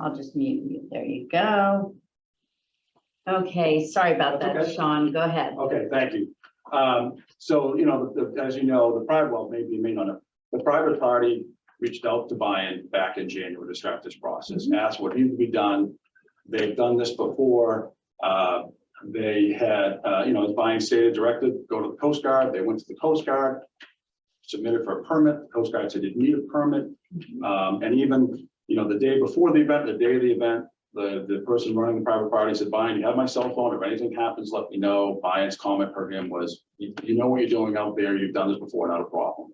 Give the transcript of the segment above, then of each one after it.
I'll just mute you. There you go. Okay, sorry about that, Okay. Sean. Go ahead. Okay, thank you. So, you know, as you know, the private, well, maybe you may not know, the private party reached out to Bayern back in January to start this process, asked what needed to be done. They've done this before. They had, you know, as Bayern stated, directed, go to the Coast Guard. They went to the Coast Guard, submitted for a permit. The Coast Guard said they didn't need a permit. And even, you know, the day before the event, the day of the event, the person running the private party said, Bayern, you have my cell phone. If anything happens, let me know. Bayern's comment for him was, you know what you're doing out there. You've done this before, not a problem.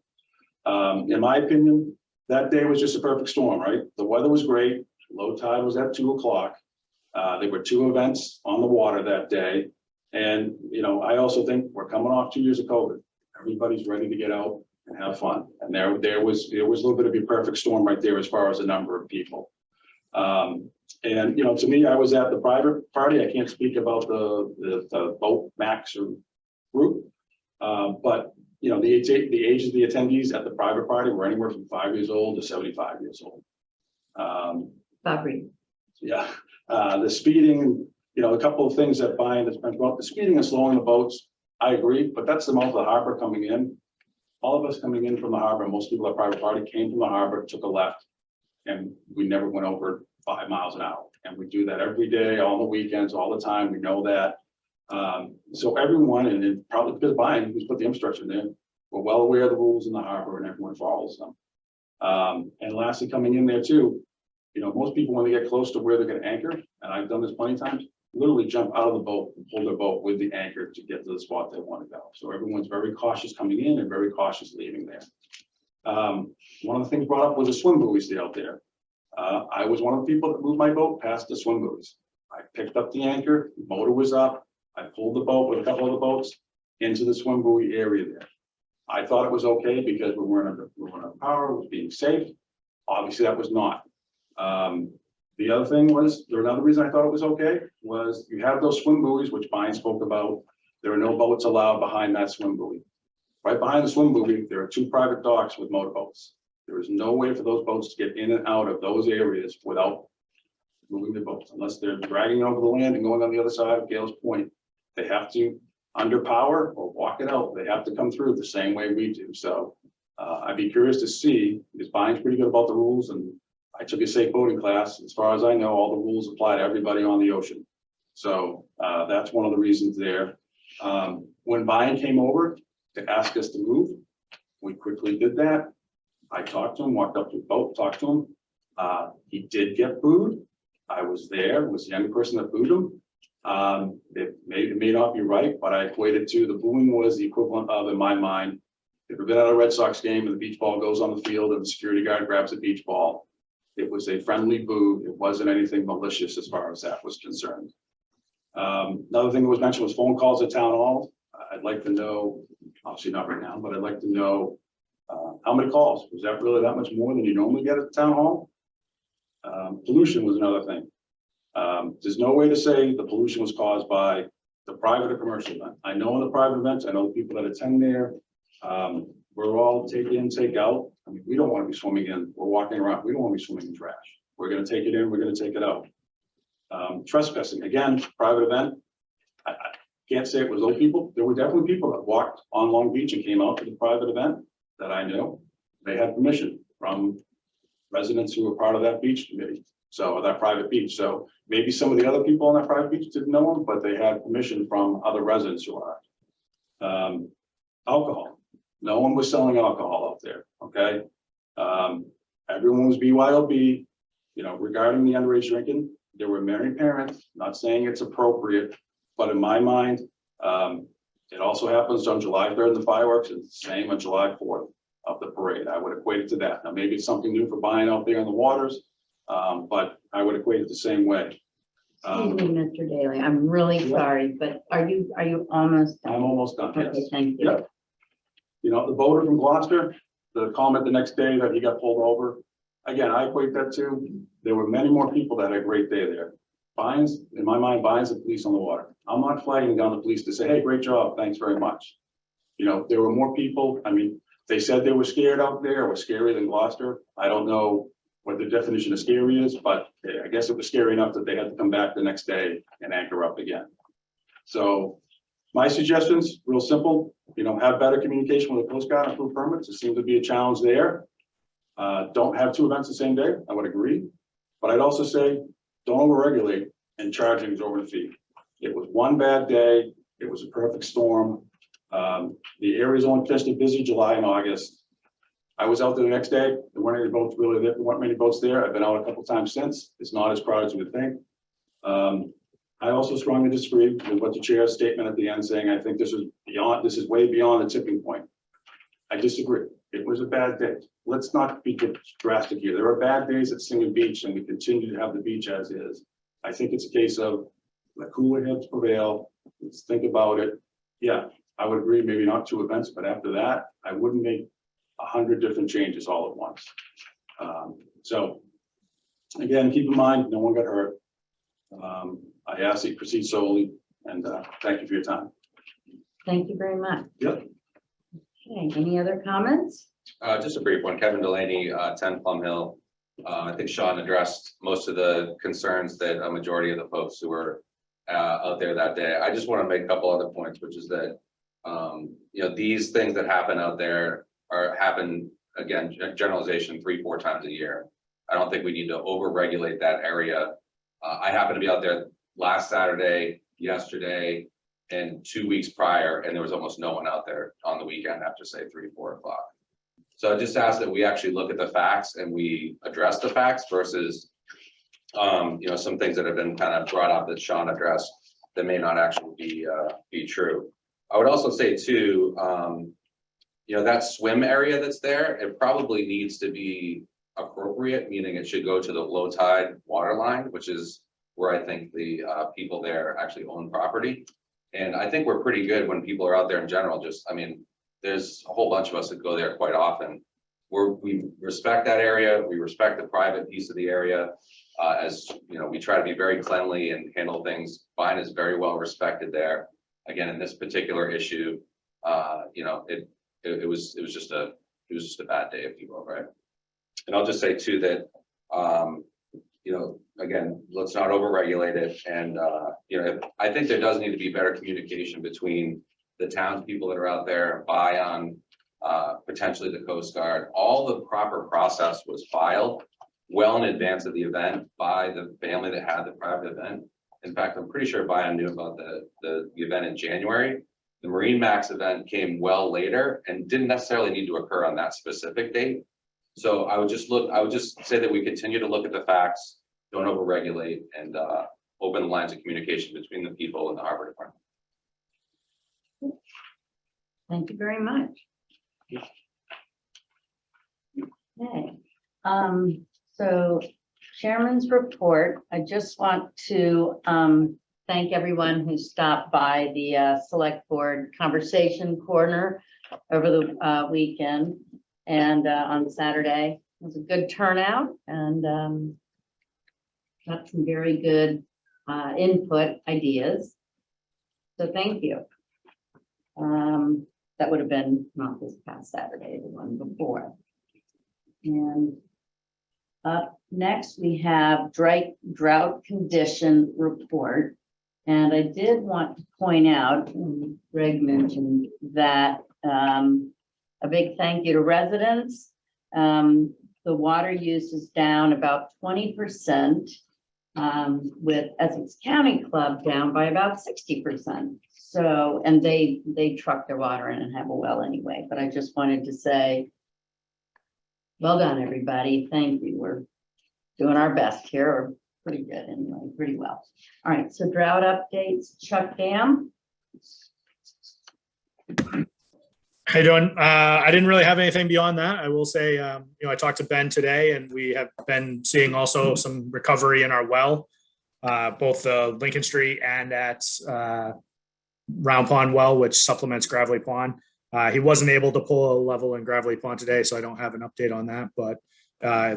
In my opinion, that day was just a perfect storm, right? The weather was great. Low tide was at 2 o'clock. There were 2 events on the water that day. And, you know, I also think we're coming off 2 years of COVID. Everybody's ready to get out and have fun. And there was a little bit of a perfect storm right there as far as the number of people. And, you know, to me, I was at the private party. I can't speak about the boat max or group. But, you know, the age of the attendees at the private party were anywhere from 5 years old to 75 years old. Fabry. Yeah, the speeding, you know, a couple of things that Bayern has been about, the speeding and slowing the boats, I agree, but that's the mouth of the harbor coming in. All of us coming in from the harbor, most people at private party came from the harbor, took a left, and we never went over 5 miles an hour. And we do that every day, all the weekends, all the time. We know that. So everyone, and it probably because Bayern, who's put the infrastructure there, we're well aware of the rules in the harbor and everyone follows them. And lastly, coming in there too, you know, most people, when they get close to where they're going to anchor, and I've done this plenty of times, literally jump out of the boat and pull their boat with the anchor to get to the spot they want to go. So everyone's very cautious coming in and very cautious leaving there. One of the things brought up was the swim buoys out there. I was one of the people that moved my boat past the swim buoys. I picked up the anchor, the motor was up. I pulled the boat with a couple of the boats into the swim buoy area there. I thought it was okay because we weren't under power, it was being safe. Obviously, that was not. The other thing was, another reason I thought it was okay was you have those swim buoys, which Bayern spoke about. There are no boats allowed behind that swim buoy. Right behind the swim buoy, there are 2 private docks with motorboats. There is no way for those boats to get in and out of those areas without moving the boats, unless they're dragging over the land and going on the other side of Gales Point. They have to, under power or walk it out, they have to come through the same way we do. So I'd be curious to see, because Bayern's pretty good about the rules, and I took a safe boating class. As far as I know, all the rules apply to everybody on the ocean. So that's one of the reasons there. When Bayern came over to ask us to move, we quickly did that. I talked to him, walked up to the boat, talked to him. He did get booed. I was there, was the young person that booed him. It may not be right, but I equated to the booing was the equivalent of, in my mind, if you've been at a Red Sox game and the beach ball goes on the field and the security guard grabs the beach ball, it was a friendly boo. It wasn't anything malicious as far as that was concerned. Another thing that was mentioned was phone calls at town hall. I'd like to know, obviously not right now, but I'd like to know how many calls. Was that really that much more than you normally get at the town hall? Pollution was another thing. There's no way to say the pollution was caused by the private or commercial event. I know in the private events, I know the people that attend there, we're all take in, take out. I mean, we don't want to be swimming in, we're walking around, we don't want to be swimming in trash. We're going to take it in, we're going to take it out. Trespassing, again, private event. I can't say it was those people. There were definitely people that walked on Long Beach and came out to the private event that I knew. They had permission from residents who were part of that beach committee. So that private beach. So maybe some of the other people on that private beach didn't know them, but they had permission from other residents who are. Alcohol. No one was selling alcohol out there. Okay. Everyone was BYOB. You know, regarding the underage drinking, there were many parents. Not saying it's appropriate, but in my mind, it also happens on July 3rd, the fireworks. It's the same on July 4th of the parade. I would equate it to that. Now maybe it's something new for Bayern out there in the waters. But I would equate it the same way. Excuse me, Mr. Daly, I'm really sorry, but are you almost done? I'm almost done. Okay, Yes. thank you. Yeah. You know, the boater from Gloucester, the comment the next day that he got pulled over. Again, I equate that to, there were many more people that had a great day there. Bayern's, in my mind, Bayern's the police on the water. I'm not flagging down the police to say, hey, great job, thanks very much. You know, there were more people. I mean, they said they were scared out there, or scarier than Gloucester. I don't know what the definition of scary is, but I guess it was scary enough that they had to come back the next day and anchor up again. So my suggestions, real simple, have better communication with the Coast Guard on approved permits. It seems to be a challenge there. Don't have two events the same day, I would agree. But I'd also say, don't overregulate and charge an exorbitant fee. It was one bad day. It was a perfect storm. The area's only potentially busy July and August. I was out there the next day. There weren't any boats really there. There weren't many boats there. I've been out a couple times since. It's not as crowded as you would think. I also strongly disagree with what the chair's statement at the end saying, I think this is way beyond the tipping point. I disagree. It was a bad day. Let's not be drastic here. There are bad days at Singing Beach and we continue to have the beach as is. I think it's a case of let cooler heads prevail. Let's think about it. Yeah, I would agree, maybe not two events, but after that, I wouldn't make 100 different changes all at once. So again, keep in mind, no one got hurt. I ask that you proceed solely, and thank you for your time. Thank you very much. Yep. Okay, any other comments? Just a brief one. Kevin Delaney, 10 Plum Hill. I think Sean addressed most of the concerns that a majority of the folks who were out there that day. I just want to make a couple other points, which is that these things that happen out there happen again, generalization 3-4 times a year. I don't think we need to over-regulate that area. I happen to be out there last Saturday, yesterday, and 2 weeks prior, and there was almost no one out there on the weekend after say 3-4 o'clock. So I just ask that we actually look at the facts and we address the facts versus, some things that have been kind of brought up that Sean addressed that may not actually be true. I would also say too, that swim area that's there, it probably needs to be appropriate, meaning it should go to the low tide water line, which is where I think the people there actually own property. And I think we're pretty good when people are out there in general. There's a whole bunch of us that go there quite often. We respect that area. We respect the private piece of the area. We try to be very cleanly and handle things. Fine is very well respected there. Again, in this particular issue, it was just a bad day, if you will, right? And I'll just say too that, again, let's not overregulate it. And, I think there does need to be better communication between the townspeople that are out there, Bion, potentially the Coast Guard. All the proper process was filed well in advance of the event by the family that had the private event. In fact, I'm pretty sure Bion knew about the event in January. The Marine Max event came well later and didn't necessarily need to occur on that specific date. So I would just say that we continue to look at the facts, don't overregulate, and open the lines of communication between the people in the harbor department. Thank you very much. Okay. So Chairman's report. I just want to thank everyone who stopped by the Select Board Conversation Corner over the weekend and on Saturday. It was a good turnout and got some very good input ideas. So thank you. That would have been not this past Saturday, the one before. And up next, we have drought condition report. And I did want to point out, Greg mentioned that a big thank you to residents. The water use is down about 20%, with Essex County Club down by about 60%. So, and they truck their water in and have a well anyway, but I just wanted to say, well done, everybody. Thank you. We're doing our best here, or pretty good anyway, pretty well. All right, so drought updates, Chuck Dam. How you doing? I didn't really have anything beyond that. I will say, I talked to Ben today, and we have been seeing also some recovery in our well, both the Lincoln Street and at Round Pond well, which supplements Gravelly Pond. He wasn't able to pull a level in Gravelly Pond today, so I don't have an update on that. But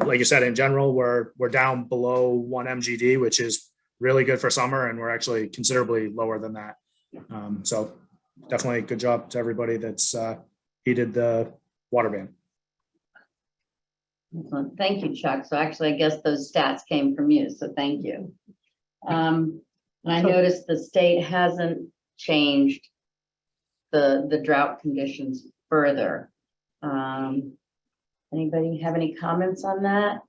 like you said, in general, we're down below 1 MGD, which is really good for summer, and we're actually considerably lower than that. So definitely good job to everybody that's heeded the water ban. Excellent. Thank you, Chuck. So actually, I guess those stats came from you, so thank you. And I noticed the state hasn't changed the drought conditions further. Anybody have any comments on that?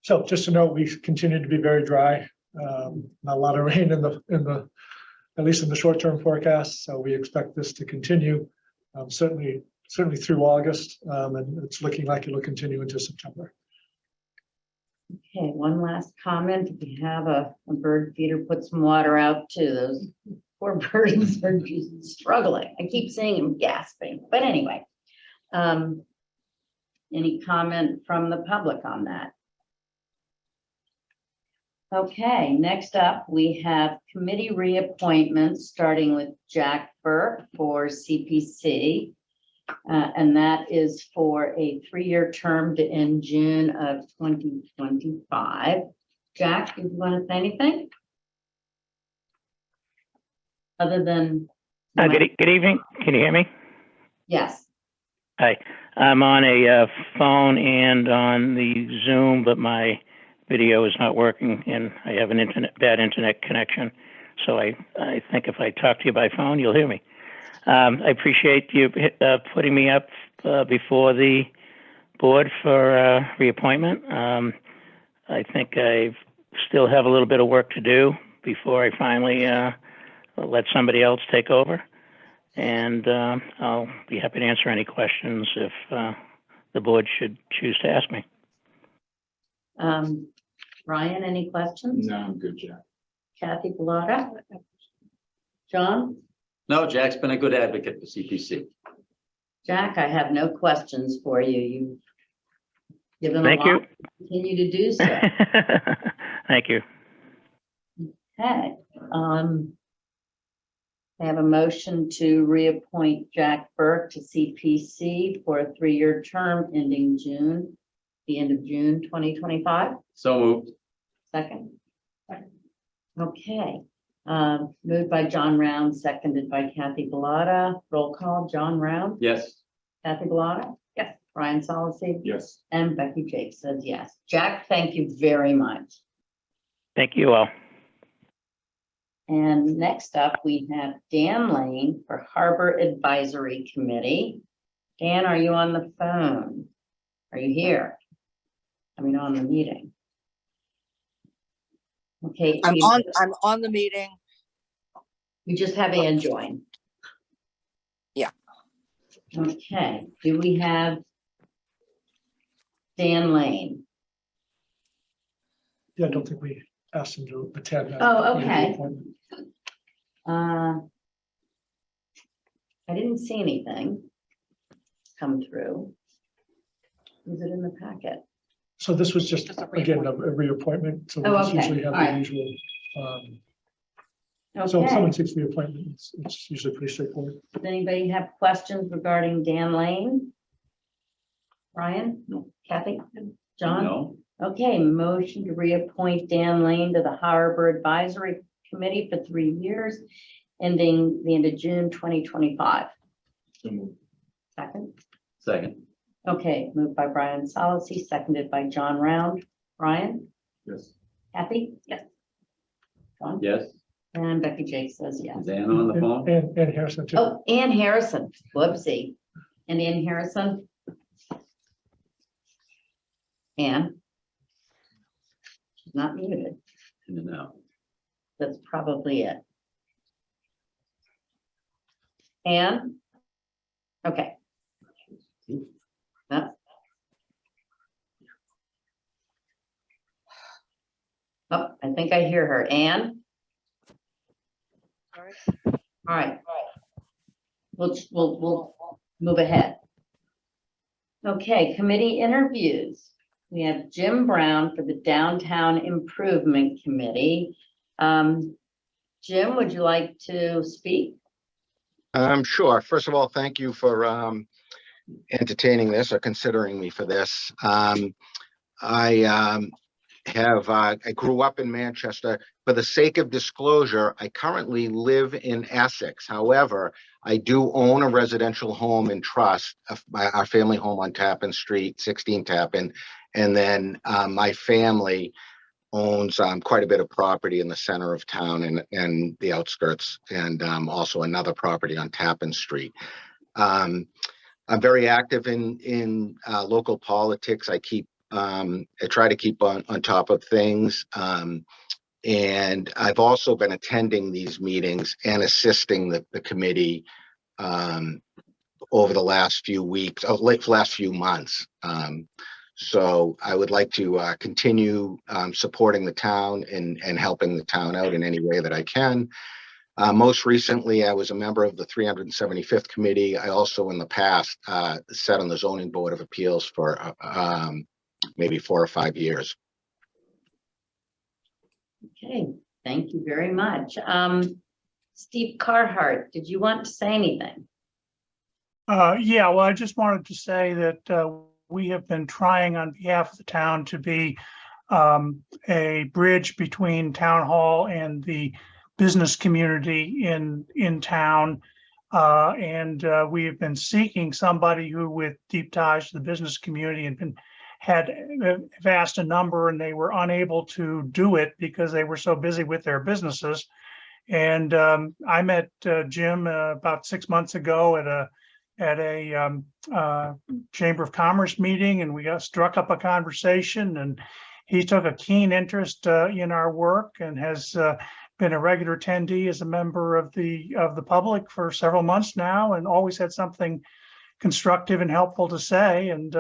So just to note, we continue to be very dry. Not a lot of rain in the at least in the short-term forecast. So we expect this to continue certainly through August, and it's looking like it'll continue into September. Okay, one last comment. If you have a bird feeder, put some water out too. Those poor birds are just struggling. I keep seeing them gasping, but anyway. Any comment from the public on that? Okay, next up, we have committee reappointments, starting with Jack Burke for CPC. And that is for a 3-year term to end June of 2025. Jack, did you want to say anything? Other than. Good evening. Can you hear me? Yes. Hi. I'm on a phone and on the Zoom, but my video is not working, and I have an bad internet connection. So I think if I talk to you by phone, you'll hear me. I appreciate you putting me up before the board for reappointment. I think I still have a little bit of work to do before I finally let somebody else take over. And I'll be happy to answer any questions if the board should choose to ask me. Ryan, any questions? No, I'm good, Jack. Kathy Bellata? John? No, Jack's been a good advocate for CPC. Jack, I have no questions for you. You've given a Thank lot. you. Continue to do so. Thank you. Okay. I have a motion to reappoint Jack Burke to CPC for a 3-year term ending the end of June 2025. So moved. Second. Okay. Moved by John Round, seconded by Kathy Bellata. Roll call, John Round, Yes. Kathy Bellata. Yes. Brian Solacey. Yes. And Becky Jake says yes. Jack, thank you very much. Thank you all. And next up, we have Dan Lane for Harbor Advisory Committee. Dan, are you on the phone? Are you here? I mean, on the meeting. Okay. I'm on the meeting. We just have Ann join. Yeah. Okay, do we have Dan Lane? Yeah, I don't think we asked him to attend. that Oh, okay. reappointment. I didn't see anything come through. Is it in the packet? So this was just, again, a reappointment. So we Oh, just okay. usually have All the right. usual. So if Okay, someone seeks reappointment, it's usually pretty straightforward. does anybody have questions regarding Dan Lane? Ryan? No. Kathy? John? No. Okay, motion to reappoint Dan Lane to the Harbor Advisory Committee for 3 years, ending the end of June 2025. So moved. Second. Second. Okay, moved by Brian Solacey, seconded by John Round. Brian? Yes. Kathy? Yes. John? Yes. And Becky Jake says yes. Is Ann on the phone? And Harrison too. Oh, Ann Harrison, whoopsie. And Ann Harrison? Ann? She's not muted. In and out. That's probably it. Ann? Okay. No. Oh, I think I hear her. Ann? All right. We'll move ahead. Okay, committee interviews. We have Jim Brown for the Downtown Improvement Committee. Jim, would you like to speak? Sure. First of all, thank you for entertaining this or considering me for this. I I grew up in Manchester. For the sake of disclosure, I currently live in Essex. However, I do own a residential home in trust, our family home on Tappan Street, 16 Tappan. And then my family owns quite a bit of property in the center of town and the outskirts, and also another property on Tappan Street. I'm very active in local politics. I try to keep on top of things. And I've also been attending these meetings and assisting the committee over the last few weeks, last few months. So I would like to continue supporting the town and helping the town out in any way that I can. Most recently, I was a member of the 375th committee. I also in the past sat on the zoning board of appeals for maybe 4 or 5 years. Okay, thank you very much. Steve Carhart, did you want to say anything? Yeah, well, I just wanted to say that we have been trying on behalf of the town to be a bridge between town hall and the business community in town. And we have been seeking somebody who with deep ties to the business community and had asked a number and they were unable to do it because they were so busy with their businesses. And I met Jim about 6 months ago at a Chamber of Commerce meeting, and we got struck up a conversation, and he took a keen interest in our work and has been a regular attendee as a member of the public for several months now, and always had something constructive and helpful to say. And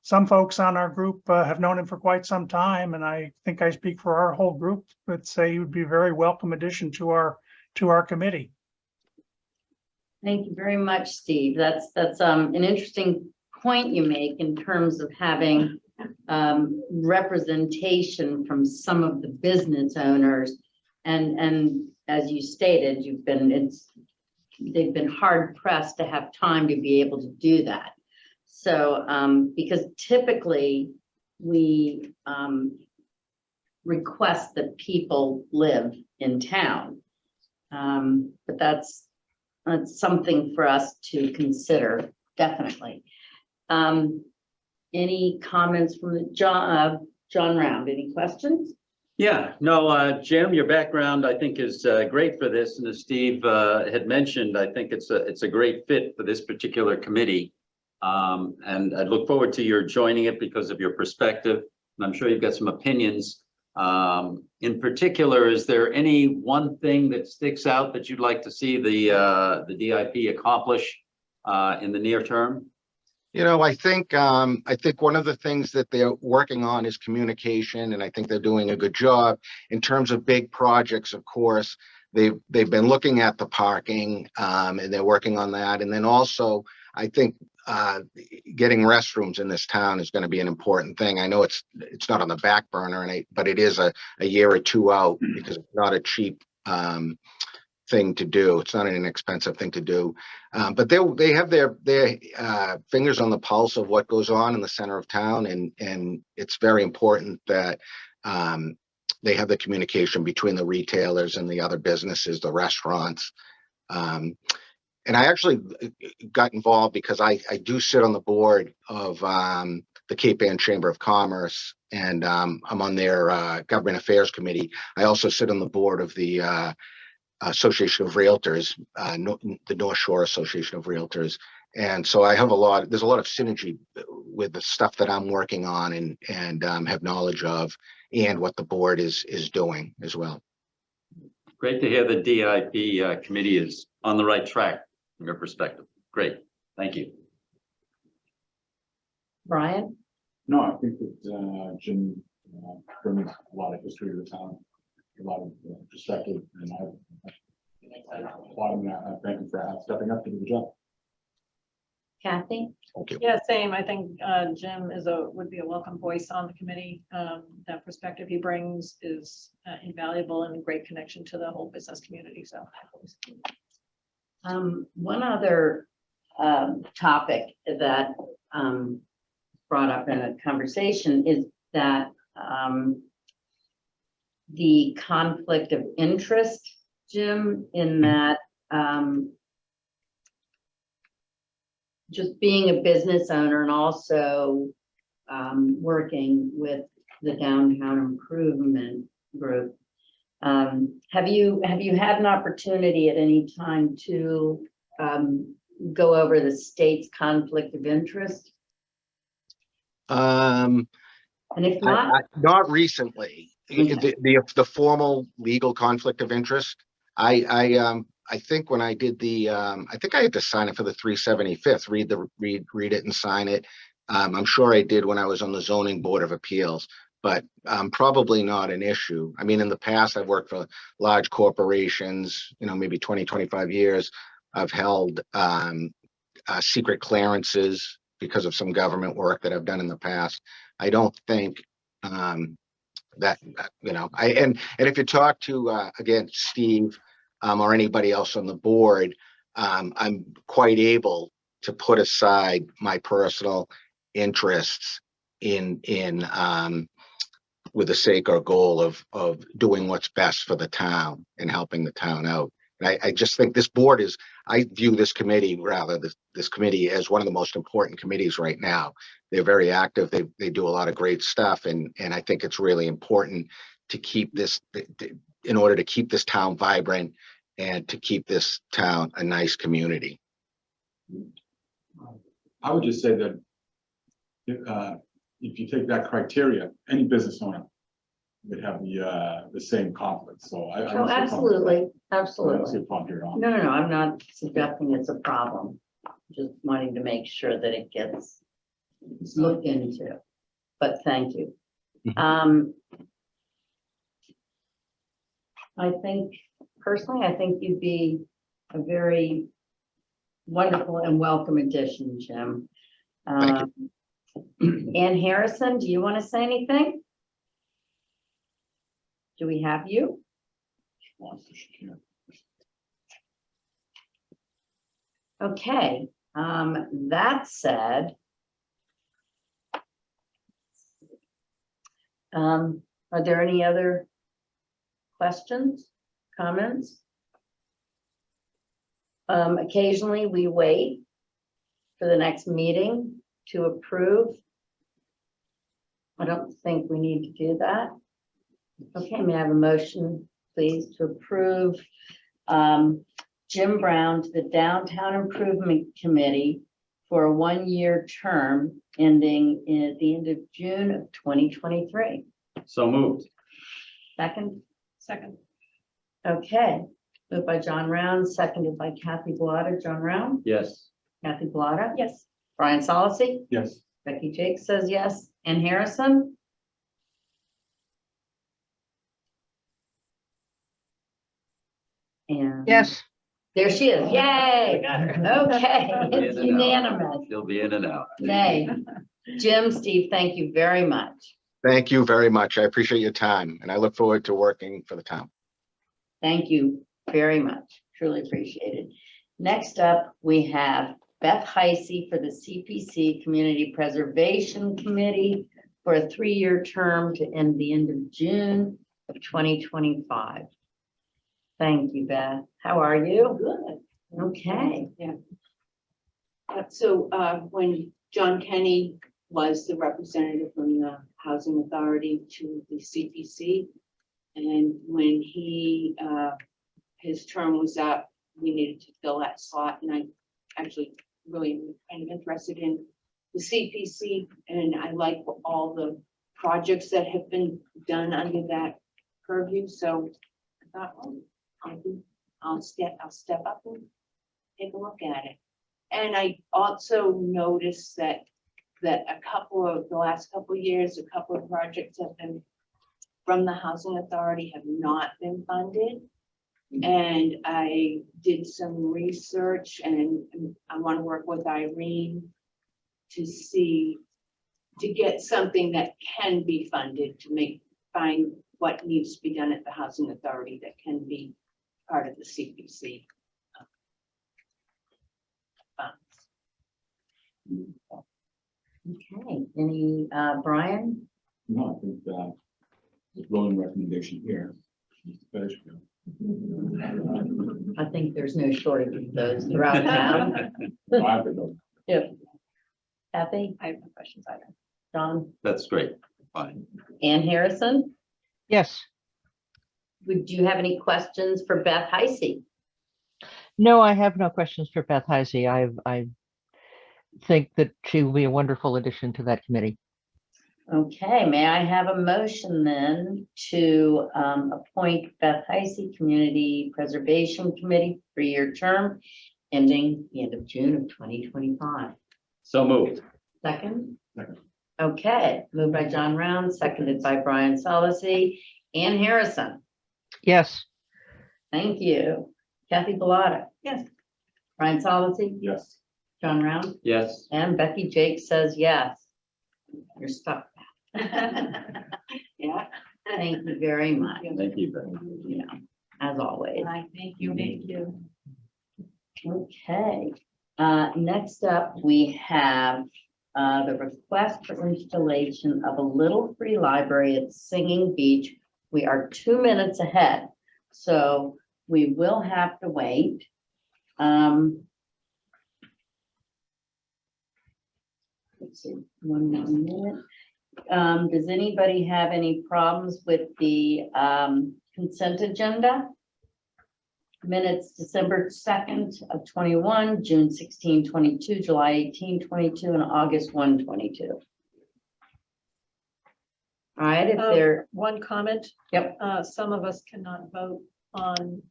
some folks on our group have known him for quite some time, and I think I speak for our whole group that say he would be a very welcome addition to our committee. Thank you very much, Steve. That's an interesting point you make in terms of having representation from some of the business owners. And as you stated, they've been hard pressed to have time to be able to do that. So because typically we request that people live in town, but that's something for us to consider, definitely. Any comments from John Round? Any questions? Yeah, no, Jim, your background, I think, is great for this. And as Steve had mentioned, I think it's a great fit for this particular committee. And I look forward to your joining it because of your perspective. And I'm sure you've got some opinions. In particular, is there any one thing that sticks out that you'd like to see the DIP accomplish in the near term? You know, I think one of the things that they're working on is communication, and I think they're doing a good job in terms of big projects. Of course, they've been looking at the parking, and they're working on that. And then also, I think getting restrooms in this town is going to be an important thing. I know it's not on the back burner, but it is a year or two out because it's not a cheap thing to do. It's not an inexpensive thing to do, but they have their fingers on the pulse of what goes on in the center of town, and it's very important that they have the communication between the retailers and the other businesses, the restaurants. And I actually got involved because I do sit on the board of the Cape Ann Chamber of Commerce, and I'm on their Government Affairs Committee. I also sit on the board of the Association of Realtors, the North Shore Association of Realtors. And so I have there's a lot of synergy with the stuff that I'm working on and have knowledge of, and what the board is doing as well. Great to hear the DIP committee is on the right track from your perspective. Great, thank you. Brian? No, I think that Jim brings a lot of history to the town, a lot of perspective, and I applaud him. I thank him for stepping up to do the job. Kathy? Thank you. Yeah, same. I think Jim would be a welcome voice on the committee. That perspective he brings is invaluable and a great connection to the whole business community. So one other topic that brought up in a conversation is that the conflict of interest, Jim, in that, just being a business owner and also, working with the downtown improvement group. Have you had an opportunity at any time to, go over the state's conflict of interest? Um, And if not, Not recently. Okay. The formal legal conflict of interest. I think when I did I think I had to sign it for the 375th, read it and sign it. I'm sure I did when I was on the zoning board of appeals, but probably not an issue. I mean, in the past, I've worked for large corporations, maybe 20, 25 years. I've held secret clearances because of some government work that I've done in the past. I don't think that, and if you talk to, again, Steve, or anybody else on the board, I'm quite able to put aside my personal interests in with the sake or goal of doing what's best for the town and helping the town out. And I just think this board I view this committee, this committee, as one of the most important committees right now. They're very active. They do a lot of great stuff. And I think it's really important to keep this, in order to keep this town vibrant and to keep this town a nice community. I would just say that if you take that criteria, any business owner would have the same conflict. So I oh, don't see a problem. absolutely, I don't see absolutely. a problem here at all. No, I'm not suggesting it's a problem. Just wanting to make sure that it gets looked into. But thank you. I think, personally, I think you'd be a very wonderful and welcome addition, Jim. Thank Ann Harrison, do you want to say anything? Do we have you? Okay, that said, are there any other questions, comments? Occasionally we wait for the next meeting to approve. I don't think we need to do that. Okay, may I have a motion, please, to approve Jim Brown to the Downtown Improvement Committee for a one-year term ending at the end of June of 2023. So moved. Second? Second. Okay, moved by John Round, seconded by Kathy Bellata. John Round, Yes. Kathy Bellata, Yes. Brian Solacey, Yes. Becky Jake says yes, and Harrison? And Yes. there she is. Yay. We got her. Okay, In it's and out. unanimous. She'll be in and out. Yay. Jim, Steve, thank you very much. Thank you very much. I appreciate your time and I look forward to working for the town. Thank you very much. Truly appreciated. Next up, we have Beth Heisey for the CPC Community Preservation Committee for a 3-year term to end the end of June of 2025. Thank you, Beth. How are you? Good. Okay. Yeah. So when John Kenny was the representative from the Housing Authority to the CPC, and when he his term was up, we needed to fill that slot, and I actually really am kind of interested in the CPC, and I like all the projects that have been done under that purview. So I thought, oh, I'll step up and take a look at it. And I also noticed that the last couple of years, a couple of projects have been from the Housing Authority have not been funded. And I did some research, and I want to work with Irene to get something that can be funded to find what needs to be done at the Housing Authority that can be part of the CPC funds. Okay. Any Brian? No, I think rolling recommendation here. I think there's no shortage of those throughout town. Kathy, I have no questions either. John, That's great. Fine. Ann Harrison, Yes. would you have any questions for Beth Heisey? No, I have no questions for Beth Heisey. I think that she will be a wonderful addition to that committee. Okay, may I have a motion then to appoint Beth Heisey Community Preservation Committee 3-year term ending the end of June of 2025. So moved. Second? Second. Okay, moved by John Round, seconded by Brian Solacey. Ann Harrison, Yes. thank you. Kathy Bellata, Yes. Brian Solacey, Yes. John Round, Yes. and Becky Jake says yes. You're stuck. Yeah. Thank you very much. Thank you. Beth. You know, as always. Thank you. Thank you. Okay, next up, we have the request for installation of a little free library at Singing Beach. We are 2 minutes ahead, so we will have to wait. Let's see, 1 more minute. Does anybody have any problems with the consent agenda? Minutes, December 2nd of 21, June 16, 22, July 18, 22, and August 1, 22. All right, if there, One comment, yep, some of us cannot vote on.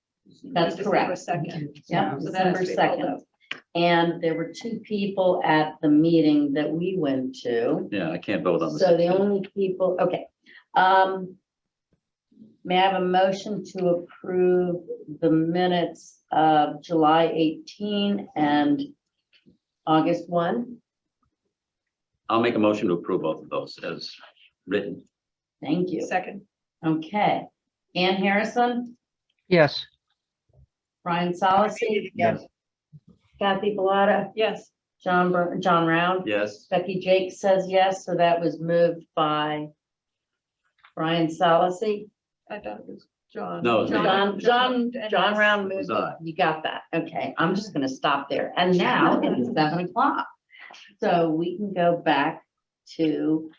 that's December correct. 2nd. Yep, So that has December to be pulled 2nd. out. And there were 2 people at the meeting that we went to. Yeah, I can't vote on this. So the only people, okay. May I have a motion to approve the minutes of July 18 and August 1? I'll make a motion to approve both of those as written. Thank you. Second. Okay. Ann Harrison, Yes. Brian Solacey, Yes. Kathy Bellata, Yes. John Round. Yes. Becky Jake says yes, so that was moved by Brian Solacey. I thought it was John. No, it's me. John and Round moved was I. it. You got that. Okay, I'm just gonna stop there. And now it's 7 o'clock. So we can go back to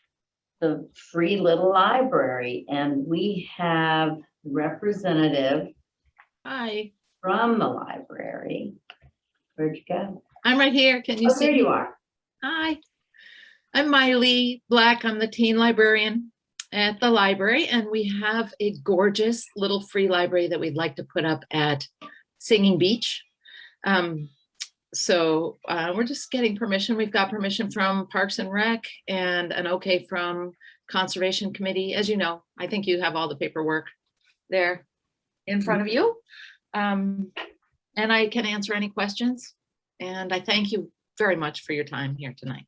the free little library, and we have representative Hi, from the library. Where'd you go? I'm right here. Can you Oh, see? there me? you are. Hi, I'm Miley Black. I'm the teen librarian at the library, and we have a gorgeous little free library that we'd like to put up at Singing Beach. So we're just getting permission. We've got permission from Parks and Rec and an okay from Conservation Committee. As you know, I think you have all the paperwork there in front of you. And I can answer any questions. And I thank you very much for your time here tonight.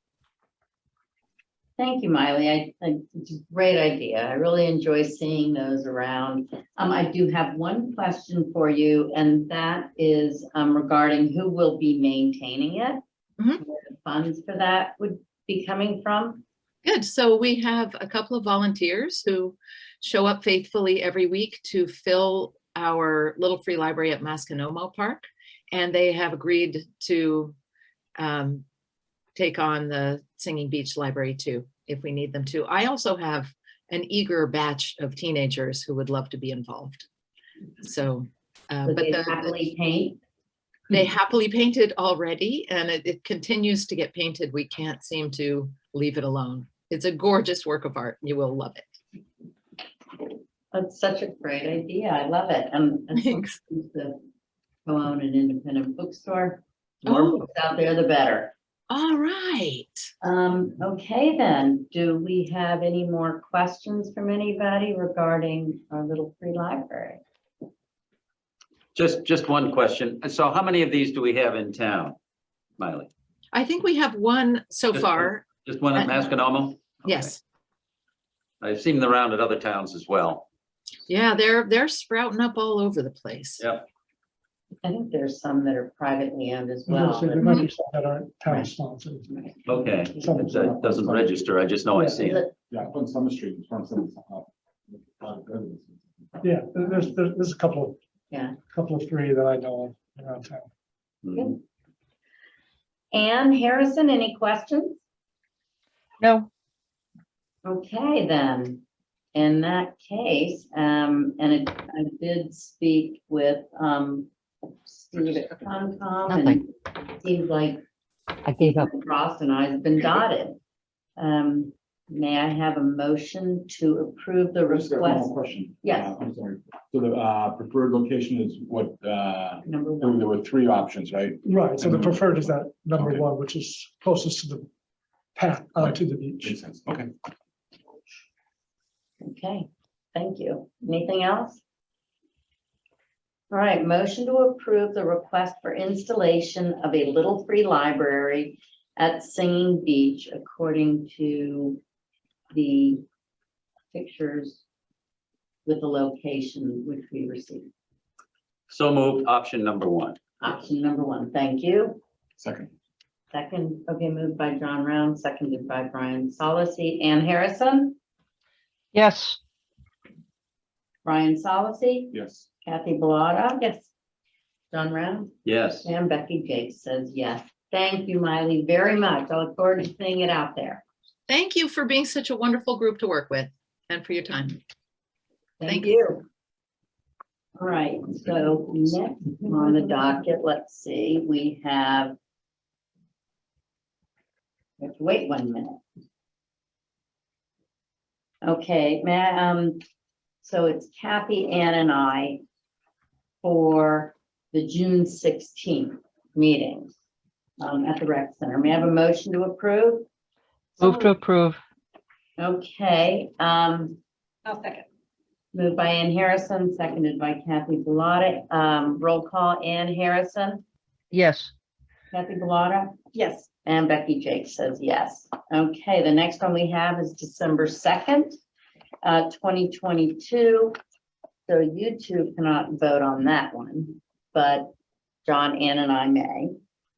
Thank you, Miley. It's a great idea. I really enjoy seeing those around. I do have one question for you, and that is regarding who will be maintaining it. Mhm. Where the funds for that would be coming from. Good. So we have a couple of volunteers who show up faithfully every week to fill our little free library at Masconomo Park. And they have agreed to take on the Singing Beach Library too, if we need them to. I also have an eager batch of teenagers who would love to be involved. So, Would they happily paint? they happily painted already, and it continues to get painted. We can't seem to leave it alone. It's a gorgeous work of art. You will love it. That's such a great idea. I love it. And Thanks. to co-own an independent bookstore. The more Oh. books out there, the better. All right. Okay, then, do we have any more questions from anybody regarding our little free library? Just one question. So how many of these do we have in town, Miley? I think we have one so Just far. Just one at Masconomo? Yes. I've seen them around at other towns as well. Yeah, they're sprouting up all over the place. Yep. I think there's some that are privately owned as There well. might be some that aren't town sponsored. Okay. It doesn't register. I just know I see Is it. it- Yeah, up on Summer Street in front of some. Yeah, there's a couple of three that I know of around town. Mhm. Ann Harrison, any questions? No, Okay, then, in that case, I did speak with, Steve at Concom, and nothing. it seems like I gave up. crossed and I's been dotted. May I have a motion to approve the Just got one request? more question. Yes. I'm sorry. So the preferred location is what, Number one. there were three options, right? Right, so the preferred is that number Okay. one, which is closest to the path onto the beach. Makes sense. Okay. Okay, thank you. Anything else? All right, motion to approve the request for installation of a little free library at Singing Beach according to the pictures with the location which we received. So moved, option number one. Option number one, thank you. Second. Second, okay, moved by John Round, seconded by Brian Solacey. Ann Harrison, Yes, Brian Solacey, Yes. Kathy Bellata. Yes. John Round, Yes. and Becky Jakes says yes. Thank you, Miley, very much. I look forward to seeing it out there. Thank you for being such a wonderful group to work with and for your time. Thank Thank you. All right, so next on the docket, let's see, we have to wait 1 minute. Okay, so it's Kathy, Ann, and I for the June 16th meeting at the rec center. May I have a motion to approve? move to approve. Okay, I'll second. moved by Ann Harrison, seconded by Kathy Bellata. Roll call, Ann Harrison, Yes, Kathy Bellata, Yes. and Becky Jake says yes. Okay, the next one we have is December 2nd, 2022. So you two cannot vote on that one, but John, Ann, and I may.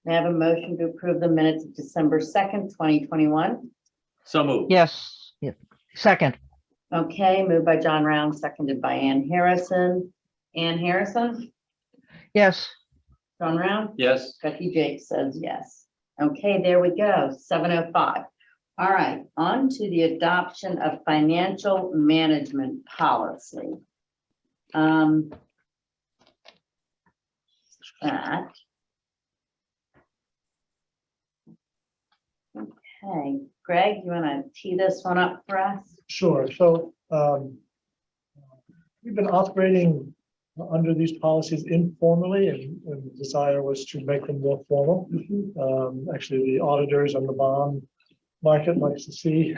May I have a motion to approve the minutes of December 2nd, 2021? So moved. yes, yeah. Second, Okay, moved by John Round, seconded by Ann Harrison. Ann Harrison, yes, John Round? Yes. Becky Jake says yes. Okay, there we go, 7:05. All right, on to the adoption of financial management policy. That. Okay, Greg, you want to tee this one up for us? Sure, so we've been operating under these policies informally, and the desire was to make them more formal. Actually, the auditors on the bond market likes to see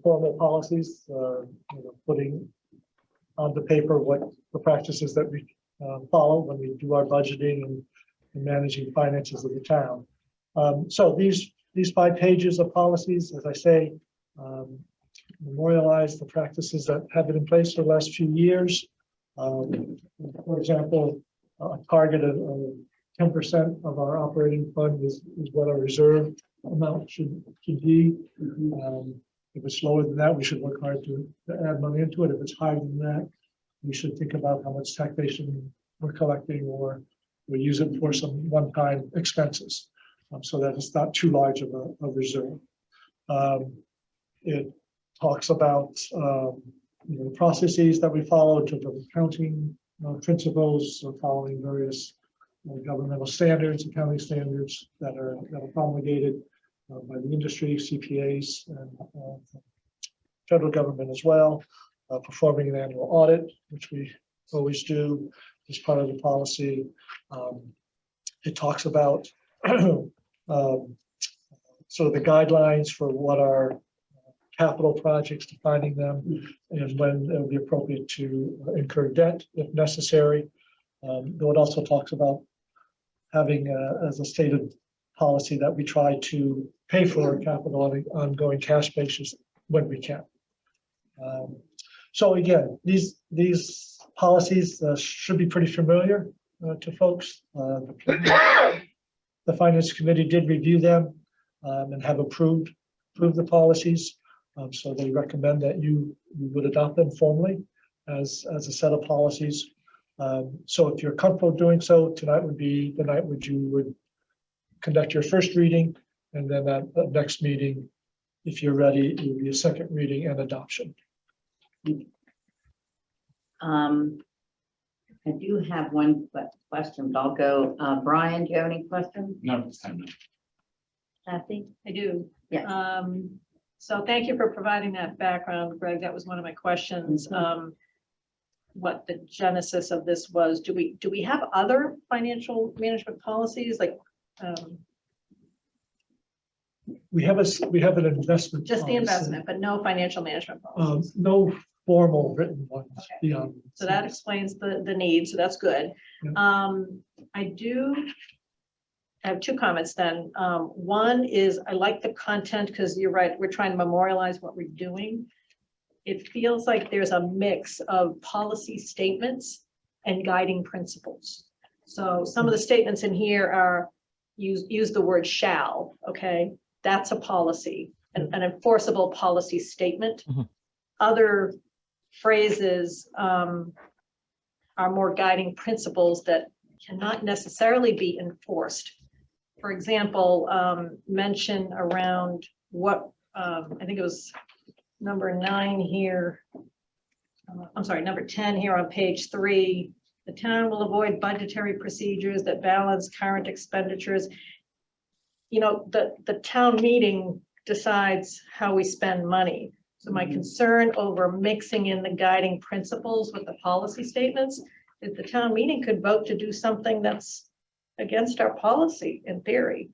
formal policies, putting on the paper what the practices that we follow when we do our budgeting and managing finances of the town. So these 5 pages of policies, as I say, memorialize the practices that have been in place for the last few years. For example, a target of 10% of our operating fund is what our reserve amount should be. If it's lower than that, we should work hard to add money into it. If it's higher than that, we should think about how much taxation we're collecting, or we use it for some one-time expenses, so that it's not too large of a reserve. It talks about the processes that we follow in terms of accounting principles, following various governmental standards, accounting standards that are promulgated by the industry, CPAs, and federal government as well. Performing an annual audit, which we always do as part of the policy. It talks about sort of the guidelines for what are capital projects, defining them, and when it would be appropriate to incur debt if necessary. Though it also talks about having as a stated policy that we try to pay for capital on an ongoing cash basis when we can. So again, these policies should be pretty familiar to folks. The Finance Committee did review them and have approved the policies. So they recommend that you would adopt them formally as a set of policies. So if you're comfortable doing so, tonight would be the night which you would conduct your first reading, and then at the next meeting, if you're ready, it will be a second reading and adoption. I do have one question, but I'll go, Brian, do you have any questions? No, this time, no. Kathy? I do. Yeah. So thank you for providing that background, Greg. That was one of my questions. What the genesis of this was. Do we have other financial management policies like We have an investment. just the policy, investment, but no financial management policies? No formal written ones Okay. beyond. So that explains the need, so that's good. Yeah. I have two comments then. One is I like the content because you're right, we're trying to memorialize what we're doing. It feels like there's a mix of policy statements and guiding principles. So some of the statements in here are use the word shall, okay? That's a policy, an enforceable policy statement. Mhm. Other phrases are more guiding principles that cannot necessarily be enforced. For example, mention around what, I think it was number 9 here. I'm sorry, number 10 here on page 3. The town will avoid budgetary procedures that balance current expenditures. You know, the town meeting decides how we spend money. So my concern over mixing in the guiding principles with the policy statements is the town meeting could vote to do something that's against our policy in theory.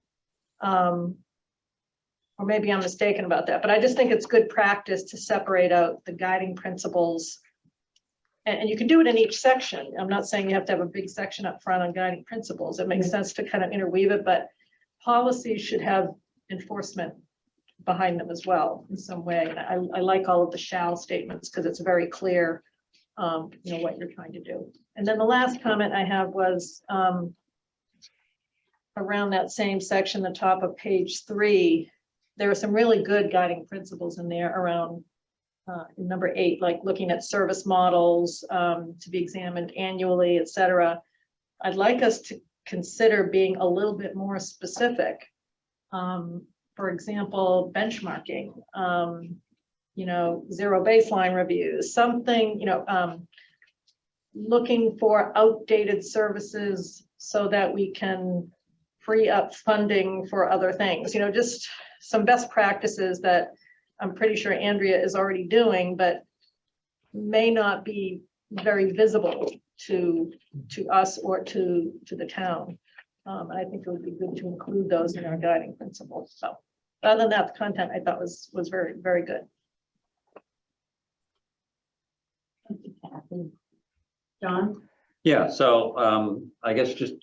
Or maybe I'm mistaken about that, but I just think it's good practice to separate out the guiding principles. And you can do it in each section. I'm not saying you have to have a big section up front on guiding principles. It makes sense to kind of interweave it, but policies should have enforcement behind them as well in some way. And I like all of the shall statements because it's very clear, you know, what you're trying to do. And then the last comment I have was around that same section, the top of page 3, there are some really good guiding principles in there around number 8, like looking at service models to be examined annually, et cetera. I'd like us to consider being a little bit more specific. For example, benchmarking, you know, zero baseline reviews, something, you know, looking for outdated services so that we can free up funding for other things, you know, just some best practices that I'm pretty sure Andrea is already doing, but may not be very visible to us or to the town. And I think it would be good to include those in our guiding principles. So other than that, the content I thought was very, very good. Thank you, Kathy. John? Yeah, so I guess just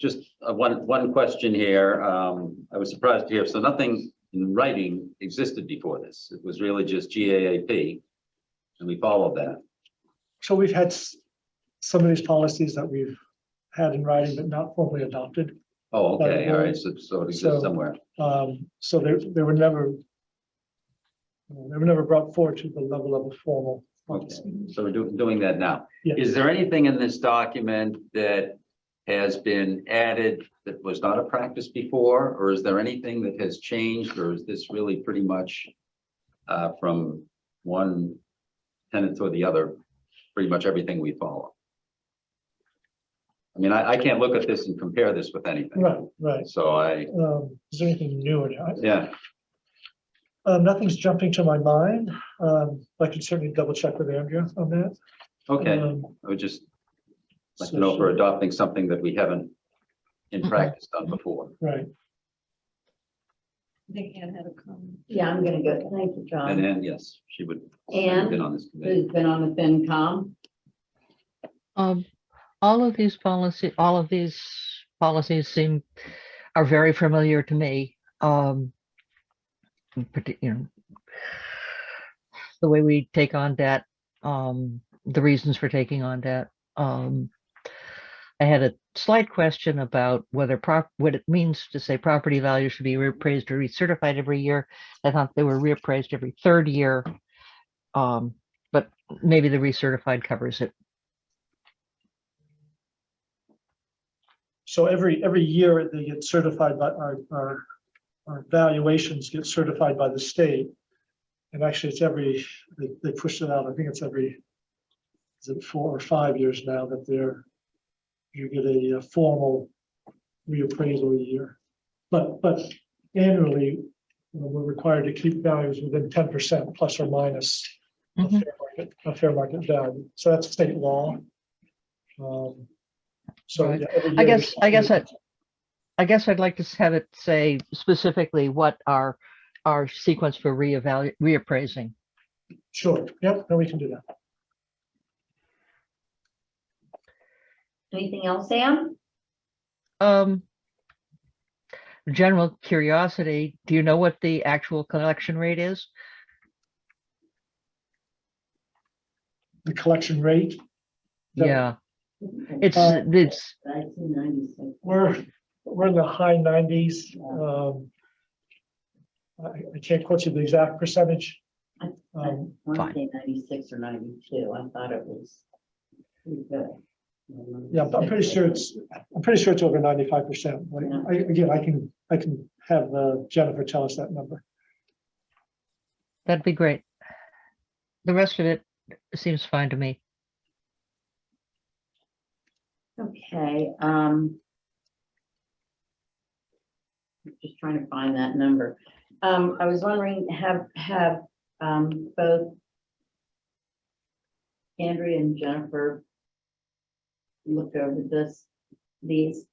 one question here. I was surprised to hear, so nothing in writing existed before this. It was really just GAAP, and we followed that. So we've had some of these policies that we've had in writing but not formally adopted. Oh, okay, all right, so it exists somewhere. So they were never brought forward to the level of a formal Okay, policy. so we're doing that now. Yeah. Is there anything in this document that has been added that was not a practice before, or is there anything that has changed, or is this really pretty much from one tenant to the other, pretty much everything we follow? I mean, I can't look at this and compare this with anything. Right. So Is there anything new in it? yeah, Nothing's jumping to my mind. I can certainly double check with Andrea on that. okay. I would just like to know if we're adopting something that we haven't in practice done before. Right. I think Ann had a comment. Yeah, I'm gonna go. Thank you, And John. then, yes, she would. Ann, Been on this committee. who's been on the FinCom? All of these policies are very familiar to me. You know, the way we take on debt, the reasons for taking on debt. I had a slight question about what it means to say property values should be reappraised or recertified every year. I thought they were reappraised every 3rd year. But maybe the recertified covers it. So every year they get certified by our valuations get certified by the state. And actually it's they pushed it out. I think it's is it 4 or 5 years now that you get a formal reappraisal a year. But annually, we're required to keep values within 10% plus or minus a fair market value. So that's state law. So Right. yeah, every I year guess I'd like to have it say specifically what our sequence for reappraising. Sure. Yep. Then we can do that. Anything else, Sam? General curiosity, do you know what the actual collection rate is? The collection rate. Yeah, it's 1996. We're in the high 90s. I can't quote you the exact percentage. I want to say 96 or 92. I thought it was pretty good. Yeah, I'm pretty sure it's over 95%. Again, I can have Jennifer tell us that number. that'd be great. The rest of it seems fine to me. Okay, just trying to find that number. I was wondering, have both Andrea and Jennifer looked over these?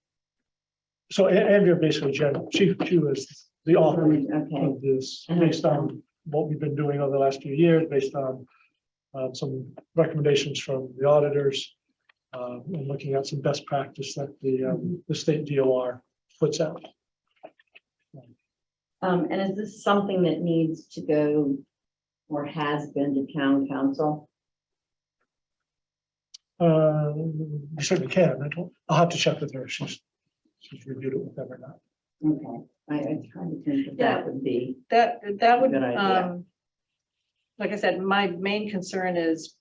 So Andrea basically, she was the author Okay. of this based on what we've been doing over the last few years, based on some recommendations from the auditors, and looking at some best practice that the state DOR puts out. And is this something that needs to go or has been to town council? You certainly can. I'll have to check with her. She's reviewed it with them or not. Okay, I kind of think that would be. That would, Good idea. like I said, my main concern is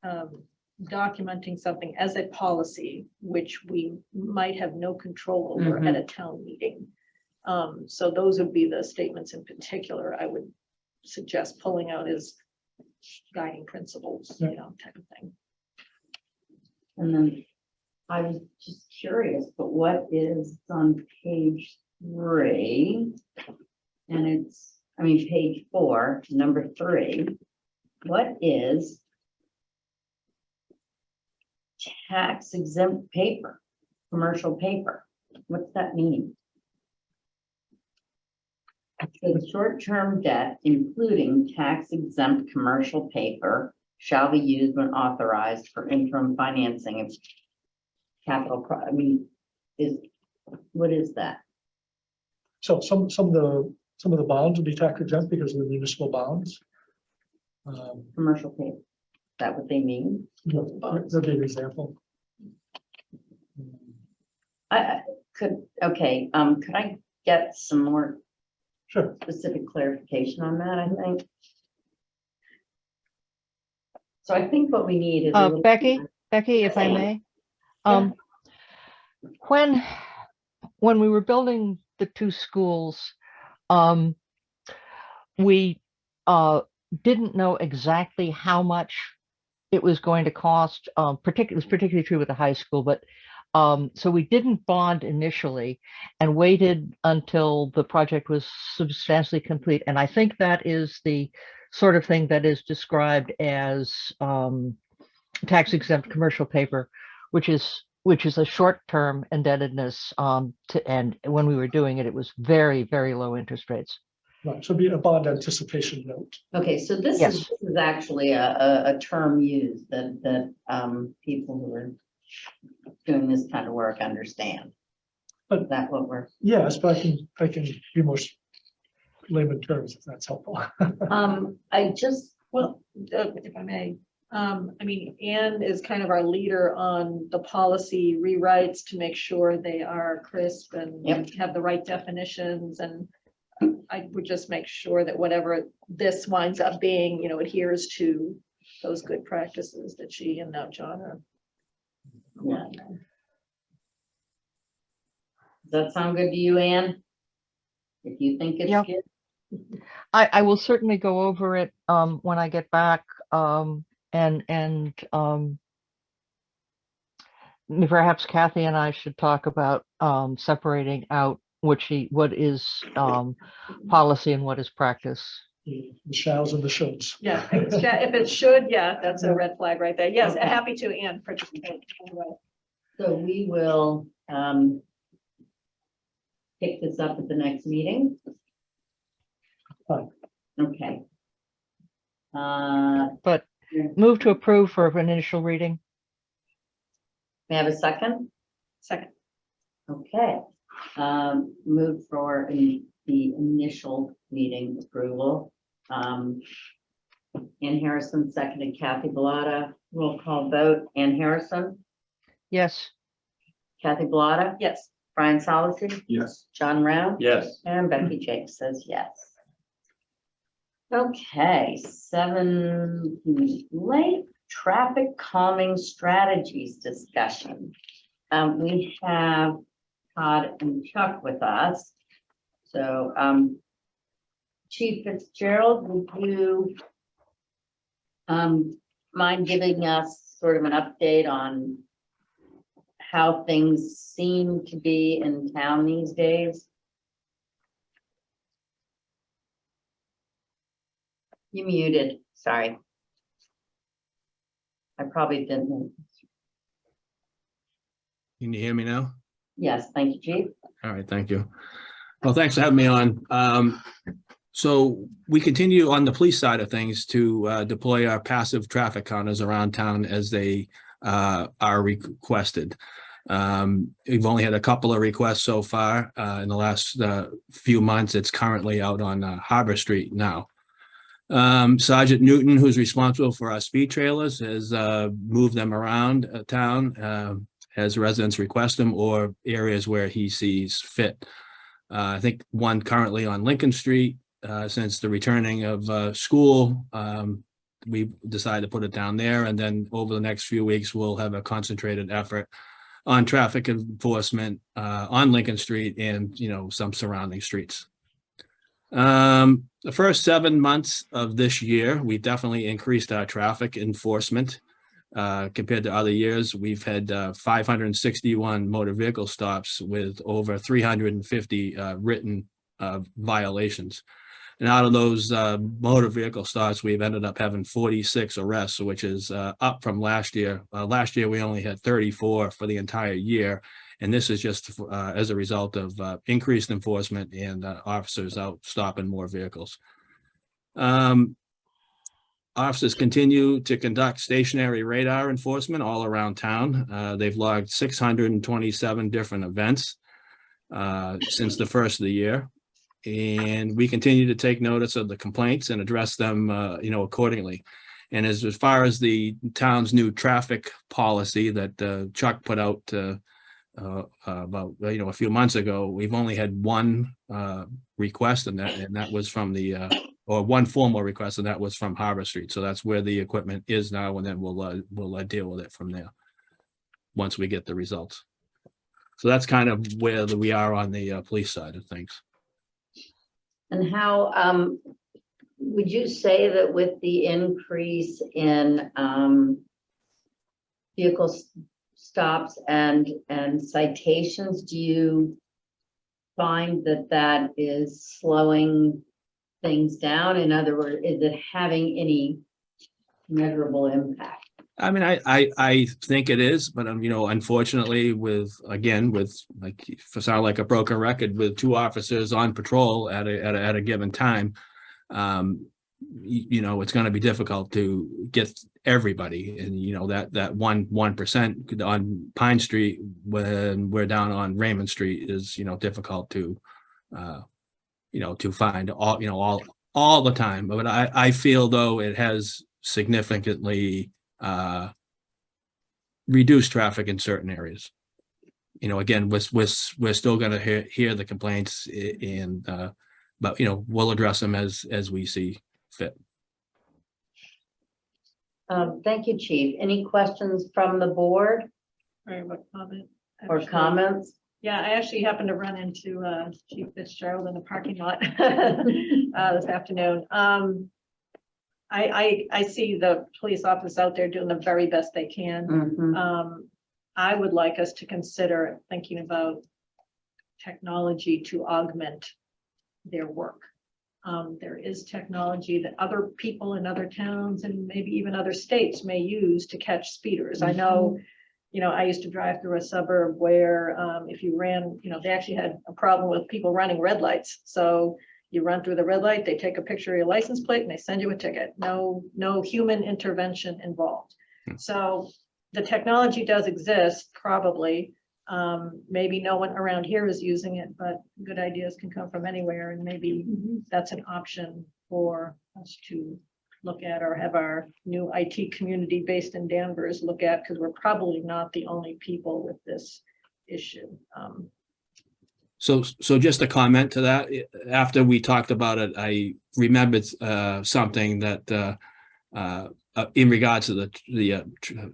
documenting something as a policy, which we might have no control over at a town meeting. So those would be the statements in particular I would suggest pulling out as guiding principles, type of thing. And then I was just curious, but what is on page 3? And it's, page 4, number 3. What is tax exempt paper, commercial paper? What's that mean? The short-term debt, including tax exempt commercial paper, shall be used when authorized for interim financing of capital. What is that? So some of the bonds will be tax exempt because of the municipal bonds. Commercial paper. Is that what they mean? That'd be an example. Could I get some more Sure. specific clarification on that, I think? So I think what we need is a little- Becky, if I may. Yeah. When we were building the 2 schools, we didn't know exactly how much it was going to cost. It was particularly true with the high school, but so we didn't bond initially and waited until the project was substantially complete. And I think that is the sort of thing that is described as tax exempt commercial paper, which is a short-term indebtedness. And when we were doing it, it was very, very low interest rates. Right. So it'd be a bond anticipation note. Okay, so this is actually a term used that people who are doing this kind of work understand. But is that what we're? Yes, but I can be more layman terms if that's helpful. If I may, Anne is kind of our leader on the policy rewrites to make sure they are crisp and have the right definitions. And I would just make sure that whatever this winds up being, adheres to those good practices that she and now John are. Yeah. Does that sound good to you, Anne? If you think it's Yeah. good? I will certainly go over it when I get back and perhaps Kathy and I should talk about separating out what is policy and what is practice. The shalls and the shoulds. Yeah, if it should, yeah, that's a red flag right there. Yes, happy to, Anne, participate. Anyway. So we will pick this up at the next meeting. Fine. Okay. But move to approve for an initial reading. May I have a second? Second. Okay. Move for the initial meeting approval. Ann Harrison, seconded. Kathy Bellata. Roll call vote. Ann Harrison, Yes. Kathy Bellata, Yes. Brian Solacey, Yes. John Round. Yes. And Becky Jakes says yes. Okay, 7 late traffic calming strategies discussion. We have Todd and Chuck with us. So Chief Fitzgerald, would you mind giving us sort of an update on how things seem to be in town these days? You muted, sorry. I probably didn't. Can you hear me now? Yes, thank you, Chief. All right, thank you. Well, thanks for having me on. So we continue on the police side of things to deploy our passive traffic counters around town as they are requested. We've only had a couple of requests so far in the last few months. It's currently out on Harbor Street now. Sergeant Newton, who's responsible for our speed trailers, has moved them around town as residents request them or areas where he sees fit. I think one currently on Lincoln Street, since the returning of school, we decided to put it down there. And then over the next few weeks, we'll have a concentrated effort on traffic enforcement on Lincoln Street and, some surrounding streets. The first 7 months of this year, we definitely increased our traffic enforcement. Compared to other years, we've had 561 motor vehicle stops with over 350 written violations. And out of those motor vehicle stops, we've ended up having 46 arrests, which is up from last year. Last year, we only had 34 for the entire year. And this is just as a result of increased enforcement and officers out stopping more vehicles. Officers continue to conduct stationary radar enforcement all around town. They've logged 627 different events since the first of the year. And we continue to take notice of the complaints and address them, accordingly. And as far as the town's new traffic policy that Chuck put out about a few months ago, we've only had one request, and that was from or one formal request, and that was from Harbor Street. So that's where the equipment is now, and then we'll deal with it from there once we get the results. So that's kind of where we are on the police side of things. And how would you say that with the increase in vehicle stops and citations, do you find that is slowing things down? In other words, is it having any measurable impact? I mean, I think it is, but unfortunately, with like for sound like a broken record, with 2 officers on patrol at a given time, it's going to be difficult to get everybody. And that 1% on Pine Street when we're down on Raymond Street is difficult to to find all the time. But I feel though it has significantly reduce traffic in certain areas. Again, we're still going to hear the complaints, and but we'll address them as we see fit. Thank you, Chief. Any questions from the board Or what comment? or Actually, comments? Yeah, I actually happened to run into Chief Fitzgerald in the parking lot this afternoon. I see the police officers out there doing the very best they can. Mhm. I would like us to consider thinking about technology to augment their work. There is technology that other people in other towns and maybe even other states may use to catch speeders. I know, you know, I used to drive through a suburb where if you ran, you know, they actually had a problem with people running red lights. So you run through the red light, they take a picture of your license plate and they send you a ticket. No human intervention involved. So the technology does exist, probably. Maybe no one around here is using it, but good ideas can come from anywhere, and maybe that's an option for us to look at, or have our new IT community based in Danvers look at, because we're probably not the only people with this issue. So just a comment to that, after we talked about it, I remembered something that in regards to the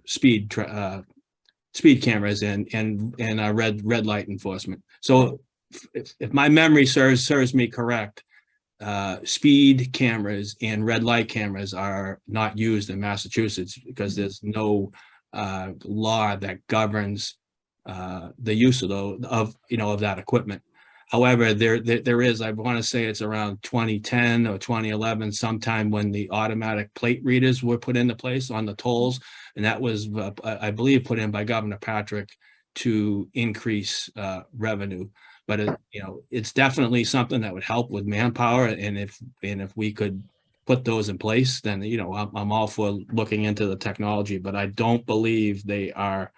speed cameras and red light enforcement. So if my memory serves me correct, speed cameras and red light cameras are not used in Massachusetts because there's no law that governs the use of that equipment. However, there is, I want to say it's around 2010 or 2011, sometime when the automatic plate readers were put into place on the tolls. And that was, I believe, put in by Governor Patrick to increase revenue. But it's definitely something that would help with manpower. And if we could put those in place, then I'm all for looking into the technology. But I don't believe they are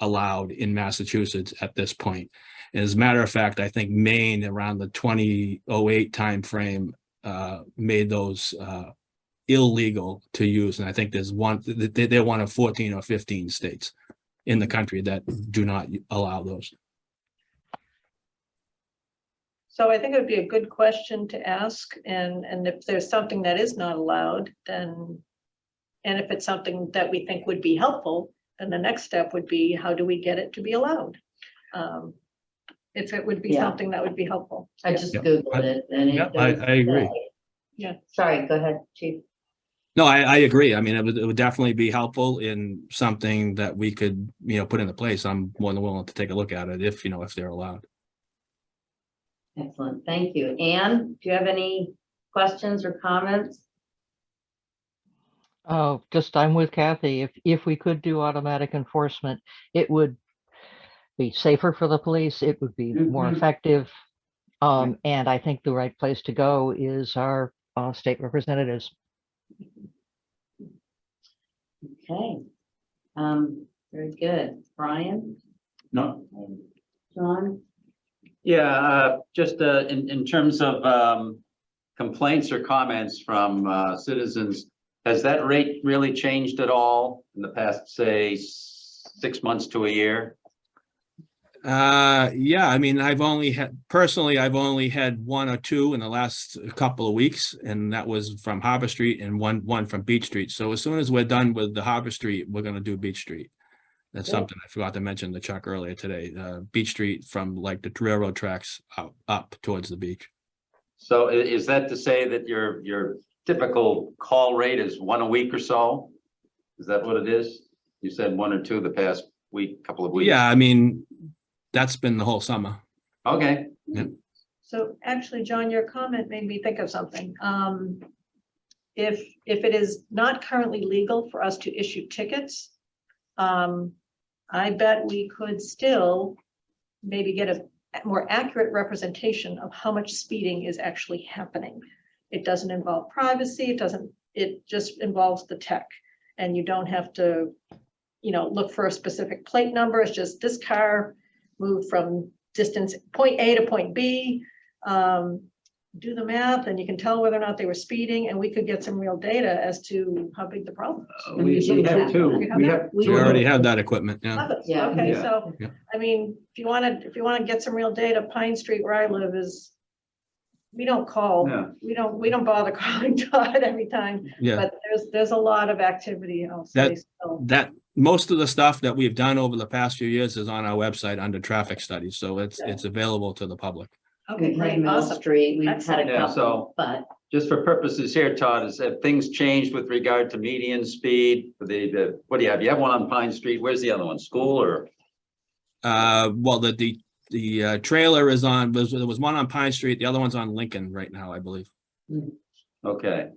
allowed in Massachusetts at this point. And as a matter of fact, I think Maine around the 2008 timeframe made those illegal to use. And I think they're one of 14 or 15 states in the country that do not allow those. So I think it would be a good question to ask, and if there's something that is not allowed, then, and if it's something that we think would be helpful, then the next step would be, how do we get it to be allowed? If it would be something that would be helpful. I just Googled it and it does I agree. say- Yeah. Sorry, go ahead, Chief. No, I agree. I mean, it would definitely be helpful in something that we could, put into place. I'm more than willing to take a look at it if they're allowed. Excellent, thank you. Anne, do you have any questions or comments? Oh, I'm with Kathy. If we could do automatic enforcement, it would be safer for the police. It would be more effective. And I think the right place to go is our state representatives. Okay. Very good. Brian, No. John? Yeah, just in terms of complaints or comments from citizens, has that rate really changed at all in the past, say, 6 months to a year? Yeah, I mean, I've only had one or two in the last couple of weeks, and that was from Harbor Street and one from Beach Street. So as soon as we're done with the Harbor Street, we're going to do Beach Street. That's something I forgot to mention to Chuck earlier today. Beach Street from like the railroad tracks up towards the beach. So is that to say that your typical call rate is 1 a week or so? Is that what it is? You said 1 or 2 the past couple of weeks. Yeah, I mean, that's been the whole summer. Okay. Yeah. So actually, John, your comment made me think of something. If it is not currently legal for us to issue tickets, I bet we could still maybe get a more accurate representation of how much speeding is actually happening. It doesn't involve privacy. It just involves the tech, and you don't have to, look for a specific plate number. It's just this car moved from distance point A to point B. Do the math and you can tell whether or not they were speeding, and we could get some real data as to how big the problem is. We have two. We already have that equipment. Yeah. Yeah. Okay, Yeah. so, Yeah. I mean, if you want to get some real data, Pine Street where I live is we don't call, Yeah. we don't bother calling Todd every time, Yeah, but there's a lot of activity, I'll say. So. that, most of the stuff that we've done over the past few years is on our website under traffic studies, so it's available to the public. Okay, We've had great, Mill awesome. Street, we've had Excellent. a Yeah, couple, so- but Just for purposes here, Todd, have things changed with regard to median speed? For the, what do you have? You have one on Pine Street. Where's the other one? School or? Well, the trailer is on, there was one on Pine Street, the other one's on Lincoln right now, I believe. Okay.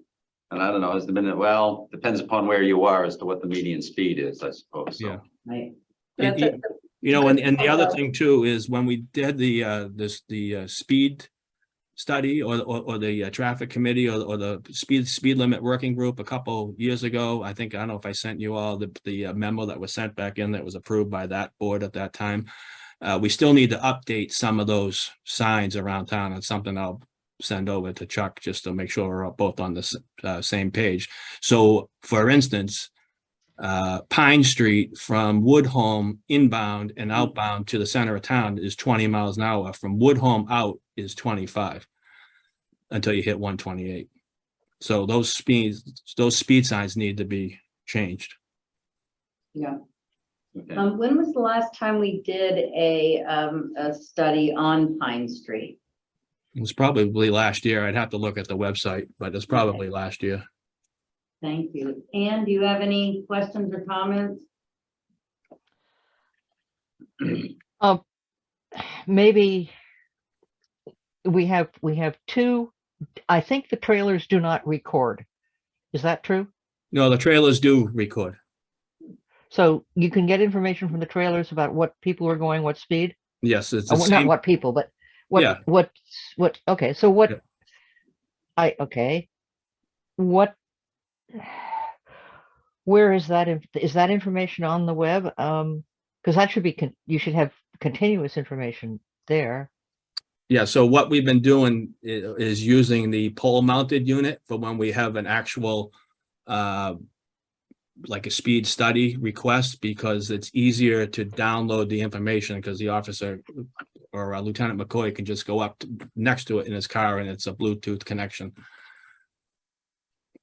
And I don't know, has there been, well, depends upon where you are as to what the median speed is, I suppose. So. Yeah. right. That's It- it. You know, and the other Good. thing too is when we did the speed study or the traffic committee or the speed limit working group a couple years ago, I don't know if I sent you all the memo that was sent back in that was approved by that board at that time. We still need to update some of those signs around town. It's something I'll send over to Chuck just to make sure we're both on the same page. So for instance, Pine Street from Woodhome inbound and outbound to the center of town is 20 miles an hour. From Woodhome out is 25 until you hit 128. So those speed signs need to be changed. Yeah. Okay. When was the last time we did a study on Pine Street? It was probably last year. I'd have to look at the website, but it's probably last year. Thank you. Ann, do you have any questions or comments? Maybe we have two, I think the trailers do not record. Is that true? No, the trailers do record. So you can get information from the trailers about what people are going, what speed? Yes, it's the Not same. what people, but Yeah. okay, so what? Yeah. Okay. What? Where is that? Is that information on the web? Because that should be, you should have continuous information there. Yeah, so what we've been doing is using the pole mounted unit for when we have an actual like a speed study request, because it's easier to download the information because the officer or Lieutenant McCoy can just go up next to it in his car and it's a Bluetooth connection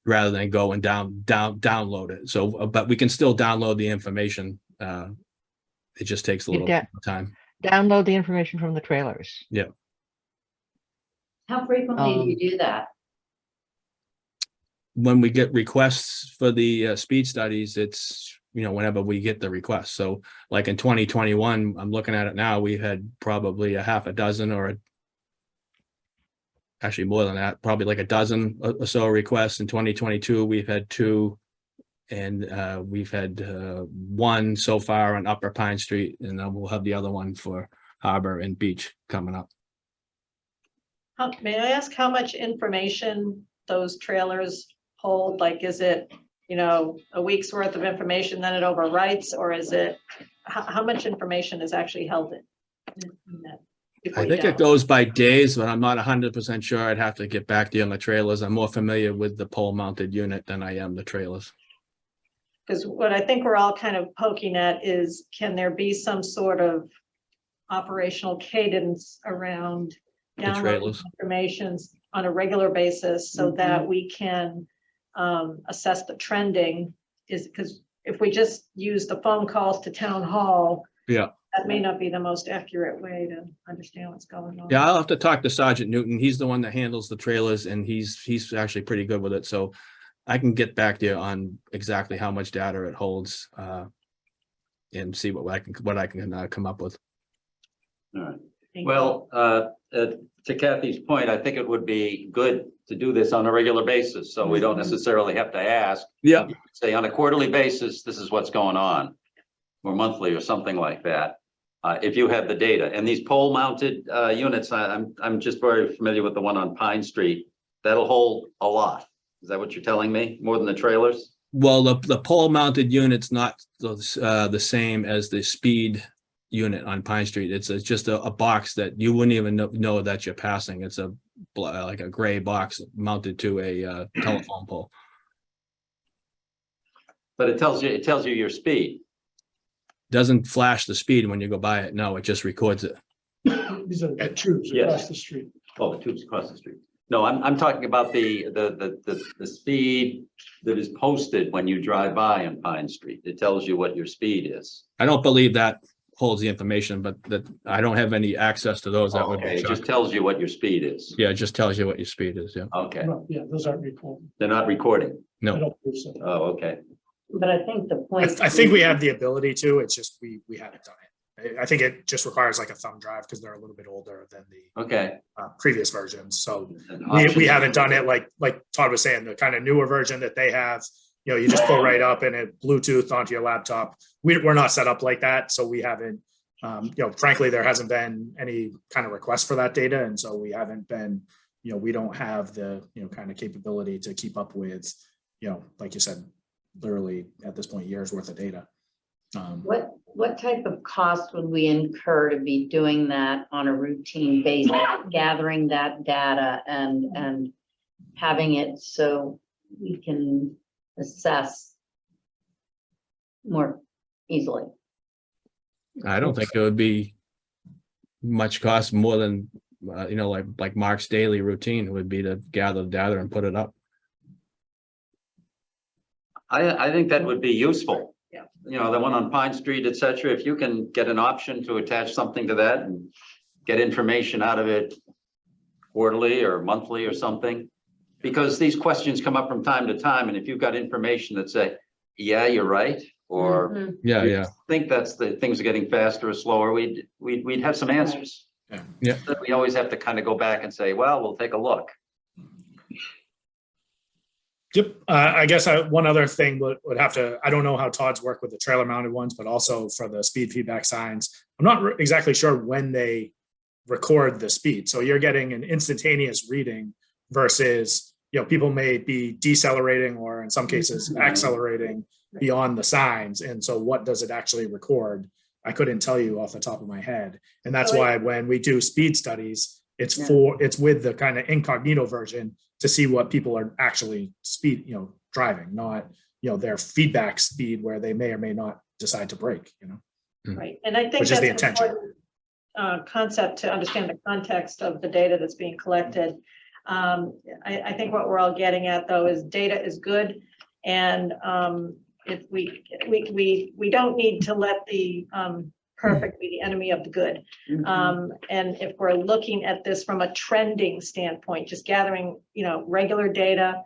rather than go and download it. So, but we can still download the information. It just takes a little time. Download the information from the trailers. Yeah. How frequently do you do that? When we get requests for the speed studies, it's, whenever we get the request. So like in 2021, I'm looking at it now, we had probably a half a dozen actually more than that, probably like a dozen or so requests. In 2022, we've had 2, and we've had 1 so far on Upper Pine Street, and then we'll have the other one for Harbor and Beach coming up. May I ask how much information those trailers hold? Like, is it, a week's worth of information, then it overwrites, or is it, how much information is actually held in that? I think it goes by days, but I'm not 100% sure. I'd have to get back to you on the trailers. I'm more familiar with the pole mounted unit than I am the trailers. Because what I think we're all kind of poking at is, can there be some sort of operational cadence around downloading trailers. information on a regular basis so that we can assess the trending? Is because if we just use the phone calls to town hall, Yeah. that may not be the most accurate way to understand what's going on. Yeah, I'll have to talk to Sergeant Newton. He's the one that handles the trailers, and he's actually pretty good with it. So I can get back to you on exactly how much data it holds and see what I can come up with. All right. Thank Well, to Kathy's point, I think it would be good to do this on a regular basis, so we don't necessarily have to ask. Yeah. Say on a quarterly basis, this is what's going on, or monthly or something like that. If you have the data, and these pole mounted units, I'm just very familiar with the one on Pine Street. That'll hold a lot. Is that what you're telling me? More than the trailers? Well, the pole mounted unit's not the same as the speed unit on Pine Street. It's just a box that you wouldn't even know that you're passing. It's like a gray box mounted to a telephone pole. But it tells you your speed. Doesn't flash the speed when you go by it. No, it just records it. These are tubes Yes. across the street. Oh, the tube's across the street. No, I'm talking about the speed that is posted when you drive by on Pine Street. It tells you what your speed is. I don't believe that holds the information, but that I don't have any access to those. That would Okay, be it just Chuck. tells you what your speed is. Yeah, it just tells you what your speed is. Yeah. Okay, No, yeah, those aren't recorded. they're not recording. I No. don't believe so. Oh, okay. But I think the point. I think we have the ability to, it's just we haven't done it. I think it just requires like a thumb drive because they're a little bit older than the Okay. previous versions. So An we option. haven't done it like Todd was saying, the kind of newer version that they have, you know, you just pull right up and it Bluetooth onto your laptop. We're not set up like that. So we haven't, you know, frankly, there hasn't been any kind of request for that data. And so we haven't been, you know, we don't have the, you know, kind of capability to keep up with, you know, like you said, literally at this point, years worth of data. What type of cost would we incur to be doing that on a routine basis, gathering that data and having it so we can assess more easily? I don't think it would be much cost more than, you know, like Mark's daily routine would be to gather the data and put it up. I think that would be useful. Yeah. You know, the one on Pine Street, et cetera, if you can get an option to attach something to that and get information out of it quarterly or monthly or something. Because these questions come up from time to time, and if you've got information that say, yeah, you're right, or Mhm. Yeah, we yeah. think that's the things are getting faster or slower, we'd have some answers. Yeah. Yeah. But we always have to kind of go back and say, well, we'll take a look. Yep. I guess one other thing would have to, I don't know how Todd's work with the trailer mounted ones, but also for the speed feedback signs. I'm not exactly sure when they record the speed. So you're getting an instantaneous reading versus, you know, people may be decelerating or in some cases accelerating beyond the signs. And so what does it actually record? I couldn't tell you off the top of my head. And that's why when we do speed studies, it's with the kind of incognito version to see what people are actually driving, not, you know, their feedback speed where they may or may not decide to brake, you know. Right, and I think Which is that's the an intention. important concept to understand the context of the data that's being collected. I think what we're all getting at though is data is good, and if we don't need to let the perfect be the enemy of the good. And if we're looking at this from a trending standpoint, just gathering, you know, regular data,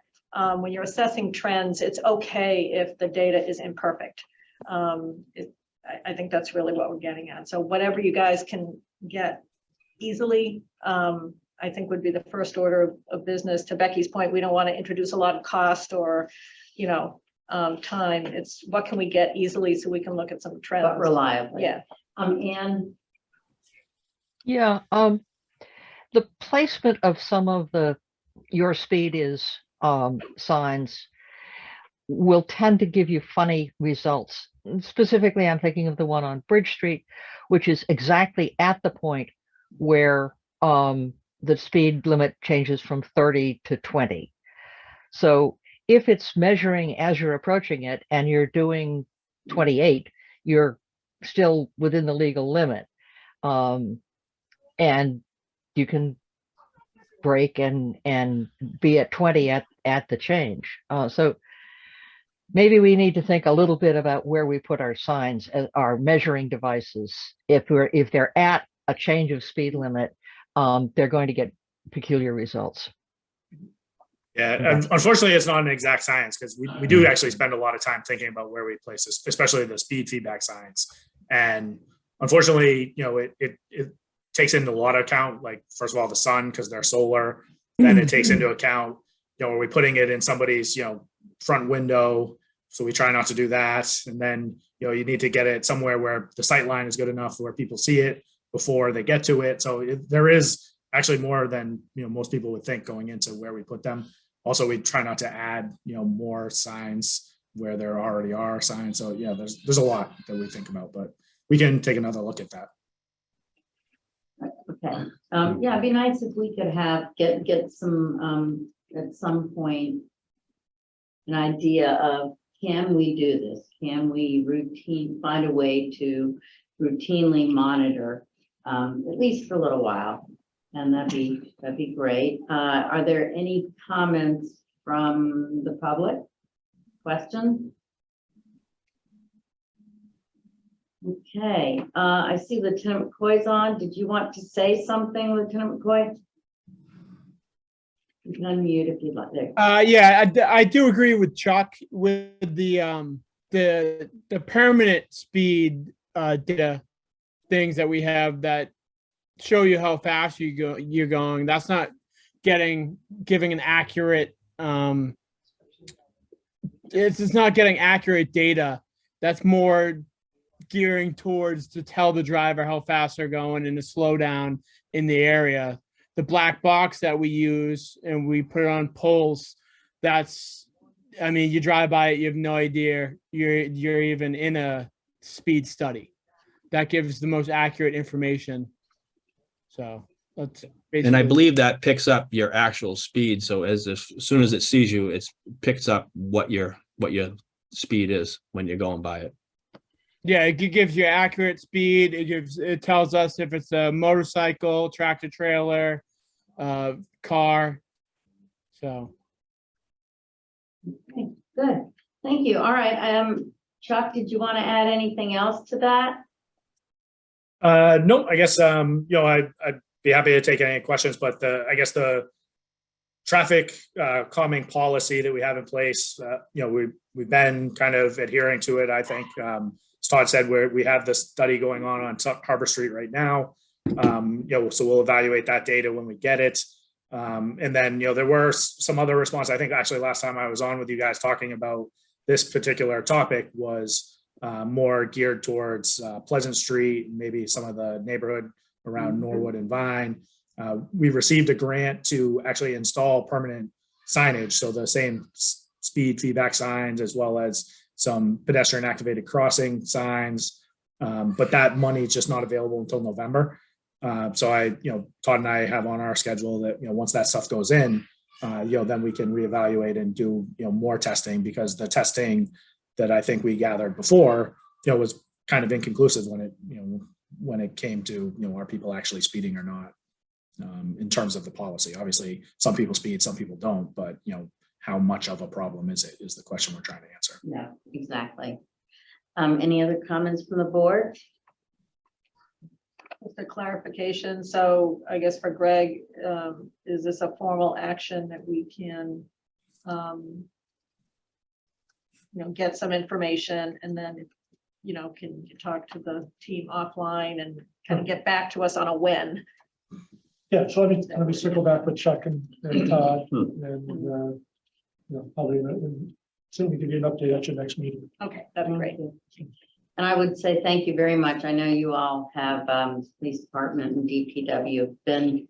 when you're assessing trends, it's okay if the data is imperfect. I think that's really what we're getting at. So whatever you guys can get easily, I think would be the first order of business. To Becky's point, we don't want to introduce a lot of cost or, you know, time. It's what can we get easily so we can look at some trends. But reliably. Yeah. And Yeah, the placement of some of the your speed is signs will tend to give you funny results. Specifically, I'm thinking of the one on Bridge Street, which is exactly at the point where the speed limit changes from 30 to 20. So if it's measuring as you're approaching it and you're doing 28, you're still within the legal limit. And you can brake and be at 20 at the change. So maybe we need to think a little bit about where we put our signs, our measuring devices. If they're at a change of speed limit, they're going to get peculiar results. Yeah, unfortunately, it's not an exact science because we do actually spend a lot of time thinking about where we place this, especially the speed feedback signs. And unfortunately, you know, it takes into a lot of account, like first of all, the sun, because they're solar. Then it takes into account, you know, are we putting it in somebody's, you know, front window? So we try not to do that. And then, you know, you need to get it somewhere where the sight line is good enough where people see it before they get to it. So there is actually more than, you know, most people would think going into where we put them. Also, we try not to add, you know, more signs where there already are signs. So yeah, there's a lot that we think about, but we can take another look at that. okay, yeah, it'd be nice if we could get some at some point an idea of, can we do this? Can we find a way to routinely monitor, at least for a little while, And that'd be great. Are there any comments from the public? Questions? Okay, I see Lieutenant McCoy's on. Did you want to say something, Lieutenant McCoy? You can unmute if you'd like. There. Yeah, I do agree with Chuck with the permanent speed data things that we have that show you how fast you're going. That's not giving an accurate it's not getting accurate data. That's more gearing towards to tell the driver how fast they're going and to slow down in the area. The black box that we use and we put it on poles, that's, I mean, you drive by it, you have no idea you're even in a speed study. That gives the most accurate information. So that's basically. And I believe that picks up your actual speed. So as soon as it sees you, it picks up what your speed is when you're going by it. Yeah, it gives you accurate speed. It tells us if it's a motorcycle, tractor trailer, car. So. Okay, good. Thank you. All right. Chuck, did you want to add anything else to that? No, I guess, I'd be happy to take any questions, but I guess the traffic calming policy that we have in place, we've been kind of adhering to it. I think, as Todd said, we have this study going on Harbor Street right now. So we'll evaluate that data when we get it. And then, there were some other response. I think actually last time I was on with you guys talking about this particular topic was more geared towards Pleasant Street, and maybe some of the neighborhood around Norwood and Vine. We received a grant to actually install permanent signage. So the same speed feedback signs, as well as some pedestrian activated crossing signs. But that money is just not available until November. So Todd and I have on our schedule that, once that stuff goes in, then we can reevaluate and do, more testing, because the testing that I think we gathered before, was kind of inconclusive when it came to, are people actually speeding or not, in terms of the policy. Obviously, some people speed, some people don't, but, how much of a problem is it is the question we're trying to answer. Yeah, exactly. Any other comments from the board? Just a clarification. So I guess for Greg, is this a formal action that we can, get some information, and then, can you talk to the team offline and kind of get back to us on a when? Yeah, so let me circle back with Chuck and Todd, and probably certainly give you an update at your next meeting. Okay, that'd be great. And I would say thank you very much. I know you all have, police department and DPW been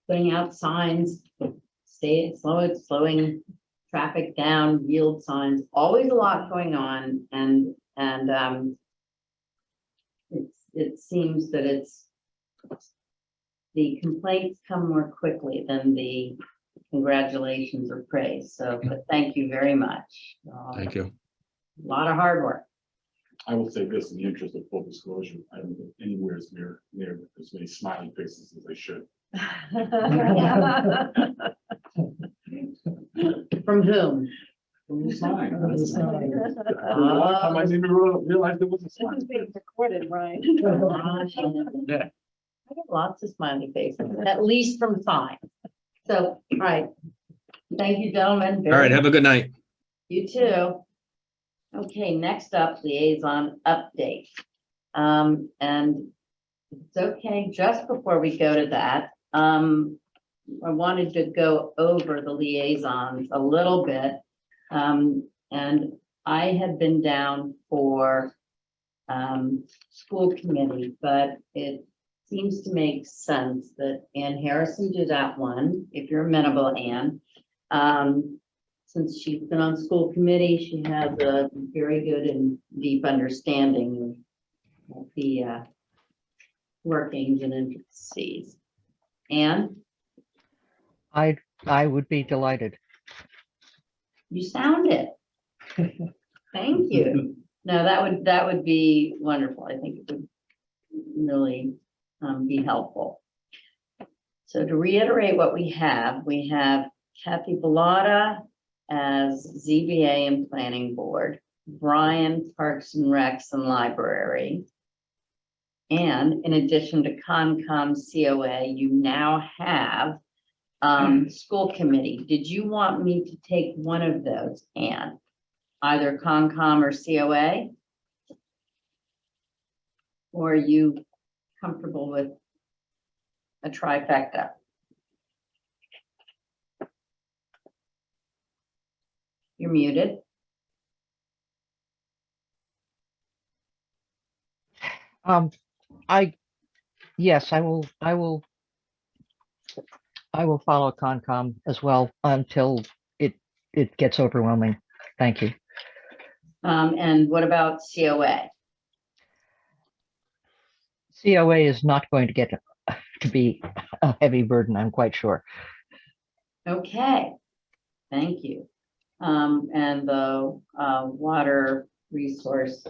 putting out signs, slowing traffic down, yield signs, always a lot going on. And it seems that the complaints come more quickly than the congratulations or praise. So, but thank you very much. Thank you. A lot of hard work. I will say this in the interest of full disclosure, I don't think anywhere is near as many smiley faces as they should. From whom? From the sign. I didn't even realize there was a sign. This is being recorded, right? Yeah. I get lots of smiley faces, at least from signs. So, all right. Thank you, gentlemen. All right. Have a good night. You too. Okay, next up, liaison update. And it's okay, just before we go to that, I wanted to go over the liaisons a little bit. And I had been down for school committee, but it seems to make sense that Ann Harrison do that one, if you're amenable, Ann. Since she's been on school committee, she has a very good and deep understanding of the workings and intricacies. Ann? I would be delighted. You sound it. Thank you. No, that would be wonderful. I think it would really be helpful. So to reiterate what we have Kathy Bellata as ZBA and Planning Board, Brian Parks and Recs and Library. And in addition to Concom COA, you now have school committee. Did you want me to take one of those, Anne? Either Concom or COA? Or are you comfortable with a trifecta? You're muted. Yes, I will follow Concom as well until it gets overwhelming. Thank you. And what about COA? COA is not going to get to be a heavy burden, I'm quite sure. Okay, thank you. And the water resource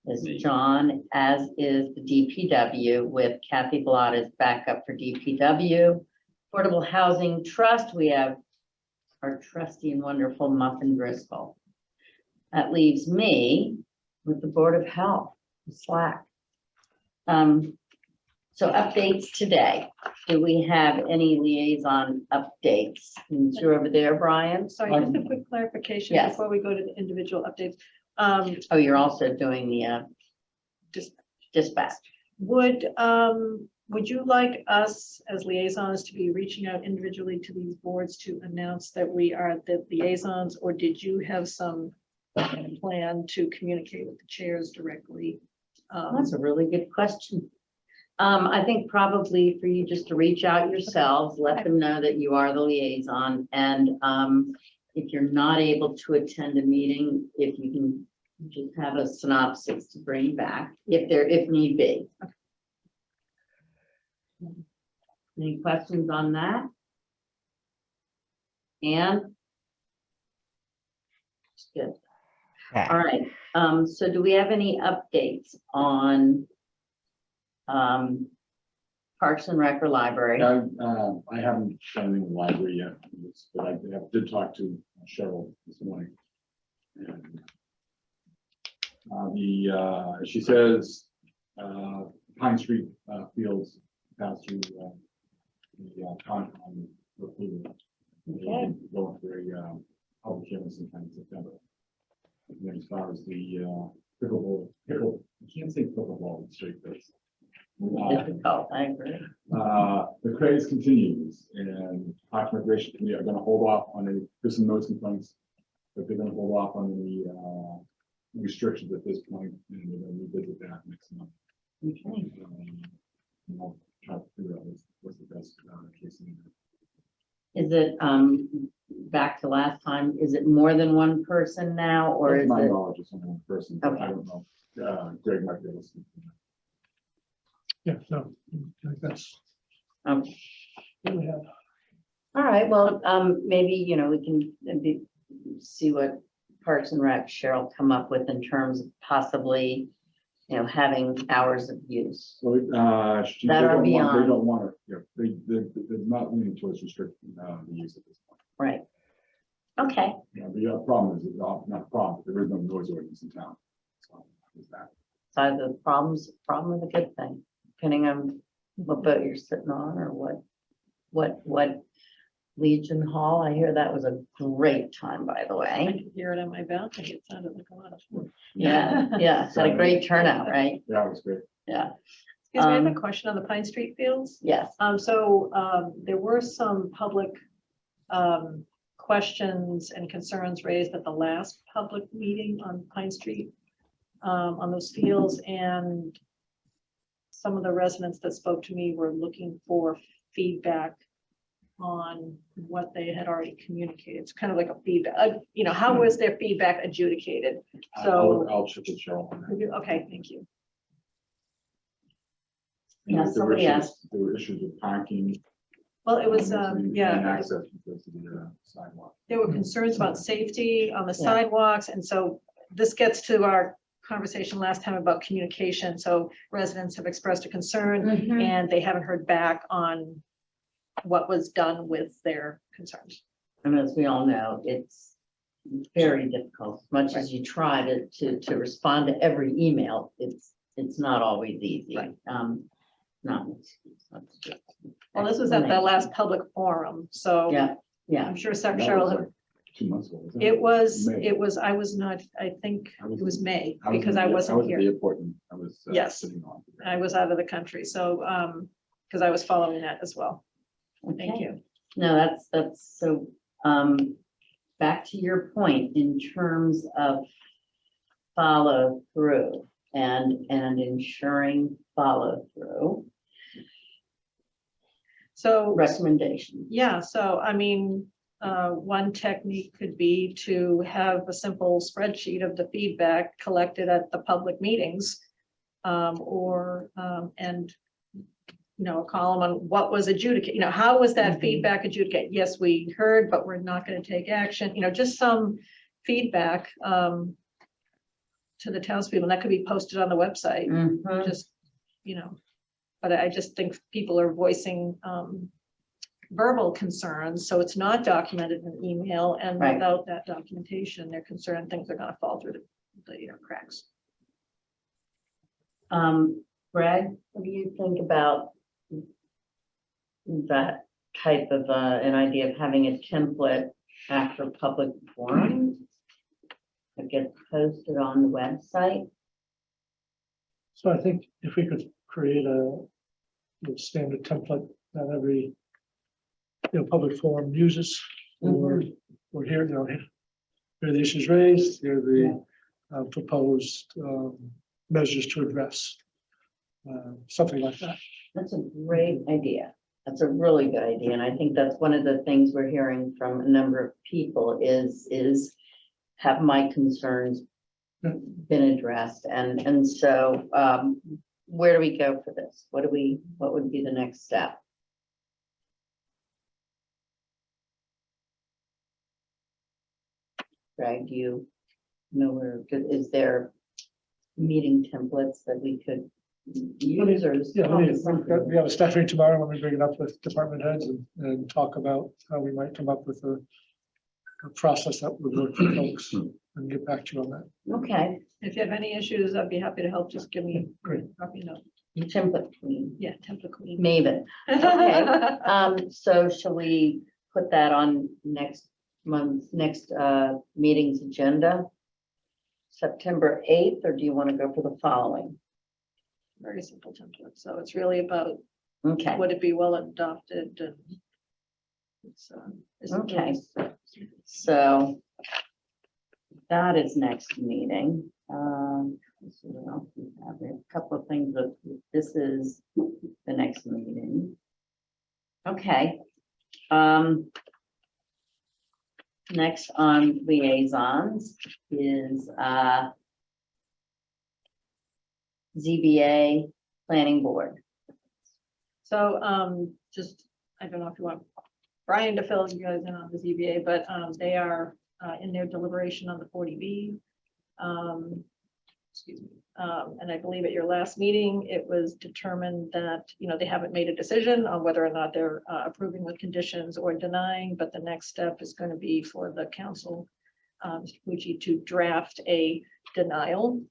is John, as is the DPW, with Kathy Bellata as backup for DPW. Affordable Housing Trust, we have our trusty and wonderful Muffin Driscoll. That leaves me with the Board of Health, Slack. So updates today. Do we have any liaison updates? Since you're over there, Brian? Sorry, just a quick clarification Yes. before we go to the individual updates. Oh, you're also doing the dispatch. Would you like us as liaisons to be reaching out individually to these boards to announce that we are the liaisons, or did you have some plan to communicate with the chairs directly? That's a really good question. I think probably for you just to reach out yourselves, let them know that you are the liaison, and if you're not able to attend a meeting, if you can just have a synopsis to bring back, if need be. Any questions on that? And good. All right. So do we have any updates on Parks and Rec or Library? I haven't done anything in the library yet, but I did talk to Cheryl this morning. And she says Pine Street fields pass through the Concom approval. Okay. Going for a public hearing sometime in September. And then as far as the pickleball, I can't say pickleball in straight face. Difficult, I agree. The craze continues, and Parks and Recreation Committee are going to hold off on there's some noise complaints, but they're going to hold off on the restrictions at this point, and we're going to revisit that next month. Okay. And I'll try to figure out what's the best case scenario. Is it, back to last time, is it more than one person now, or is My it? knowledge is only one person, but I Okay. don't know. Greg might be able to speak to that. Yeah, so I think that's. Okay. what we have. All right, well, maybe, we can maybe see what Parks and Rec Cheryl come up with in terms of possibly, having hours of use. Well, That are they beyond. don't want to, they're not leaning towards restricting the use at this point. Right. Okay, The problem is, not a problem, there is no noise ordinance in town. So, is that. so the problem is a good thing, depending on what boat you're sitting on or what Legion Hall. I hear that was a great time, by the I way. could hear it on my balcony. It sounded like a lot of fun. Yeah, had a great turnout, right? Yeah, it was great. Yeah, Excuse me, I have a question on the Pine Street fields. yes. There were some public questions and concerns raised at the last public meeting on Pine Street on those fields, and some of the residents that spoke to me were looking for feedback on what they had already communicated. It's kind of like a feedback, how was their feedback adjudicated? So, I'll check with Cheryl on that. okay, thank you. Yeah, There were somebody issues- asked. There were issues with parking. Well, it was, And access because of the sidewalk. there were concerns about safety on the Yeah. sidewalks, and so this gets to our conversation last time about communication. So residents have expressed a concern, Mhm. and they haven't heard back on what was done with their concerns. And as we all know, it's very difficult, as much as you try to respond to every email, it's not always easy. Right. Not an excuse, not to do- Well, this was at the last public forum, so Yeah, I'm sure That Secretary was will like 2 months ago. wasn't it was, May. I was not, I think I was- it was May, I was because in I the- wasn't was at the here. airport and I was. Yes. Sitting on. I was out of the country, so, because I was following that as well. Thank okay. you. No, that's so, back to your point in terms of follow through and ensuring follow through So, recommendation. yeah, so I mean, one technique could be to have a simple spreadsheet of the feedback collected at the public meetings. And, a column on what was adjudicated, how was that feedback adjudicated? Yes, we heard, but we're not going to take action, just some feedback to the townspeople. And that could be posted on the website, Mhm. just, but I just think people are voicing verbal concerns, so it's not documented in email, and Right. without that documentation, they're concerned things are gonna fall through the cracks. Greg, what do you think about that type of, an idea of having a template after public forum that gets posted on the website? So I think if we could create a standard template that every public forum uses, or here, here are the issues raised, here are the proposed measures to address. Something like that. That's a great idea. That's a really good idea. And I think that's one of the things we're hearing from a number of people is have my concerns been addressed? And so where do we go for this? What would be the next step? Greg, do you know where, is there meeting templates that we could use or? is Yeah, something- we have a staff meeting tomorrow when we bring it up with department heads and talk about how we might come up with a process that would work for folks and get back to you on that. Okay, If you have any issues, I'd be happy to help, just give me, Great. drop me a note. template queen, Yeah, template queen. Maven. Okay, so shall we put that on next month's meeting's agenda? September 8th, or do you want to go for the following? Very simple template, so it's really about, Okay, would it be well adopted and it's, Okay. so that is next meeting. Let's see what else we have there. A couple of things that this is the next meeting. Okay. Next on liaisons is ZBA Planning Board. So, just, I don't know if you want Brian to fill you guys in on the ZBA, but, they are, in their deliberation on the 40B. Excuse me. And I believe at your last meeting, it was determined that, they haven't made a decision on whether or not they're approving with conditions or denying, but the next step is going to be for the council, Mr. Pucci, to draft a denial.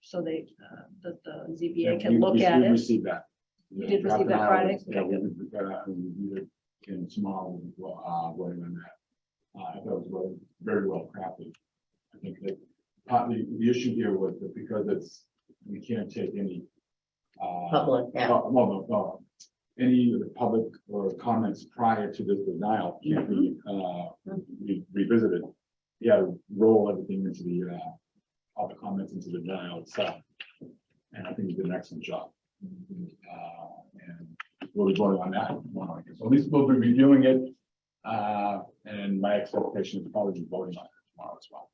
So they, the ZBA can look at We it. received that. You did receive that Friday? Yeah, we reviewed it in tomorrow, voting on that. I thought it was very well crafted. I think that partly the issue here was that because we can't take any Public, yeah. no, any of the public or comments prior to this denial can't be revisited. You got to roll everything into the all the comments into the denial itself, and I think he did an excellent job. And we'll be voting on that tomorrow. So at least we'll be reviewing it, and my expectation is probably be voting on it tomorrow as well.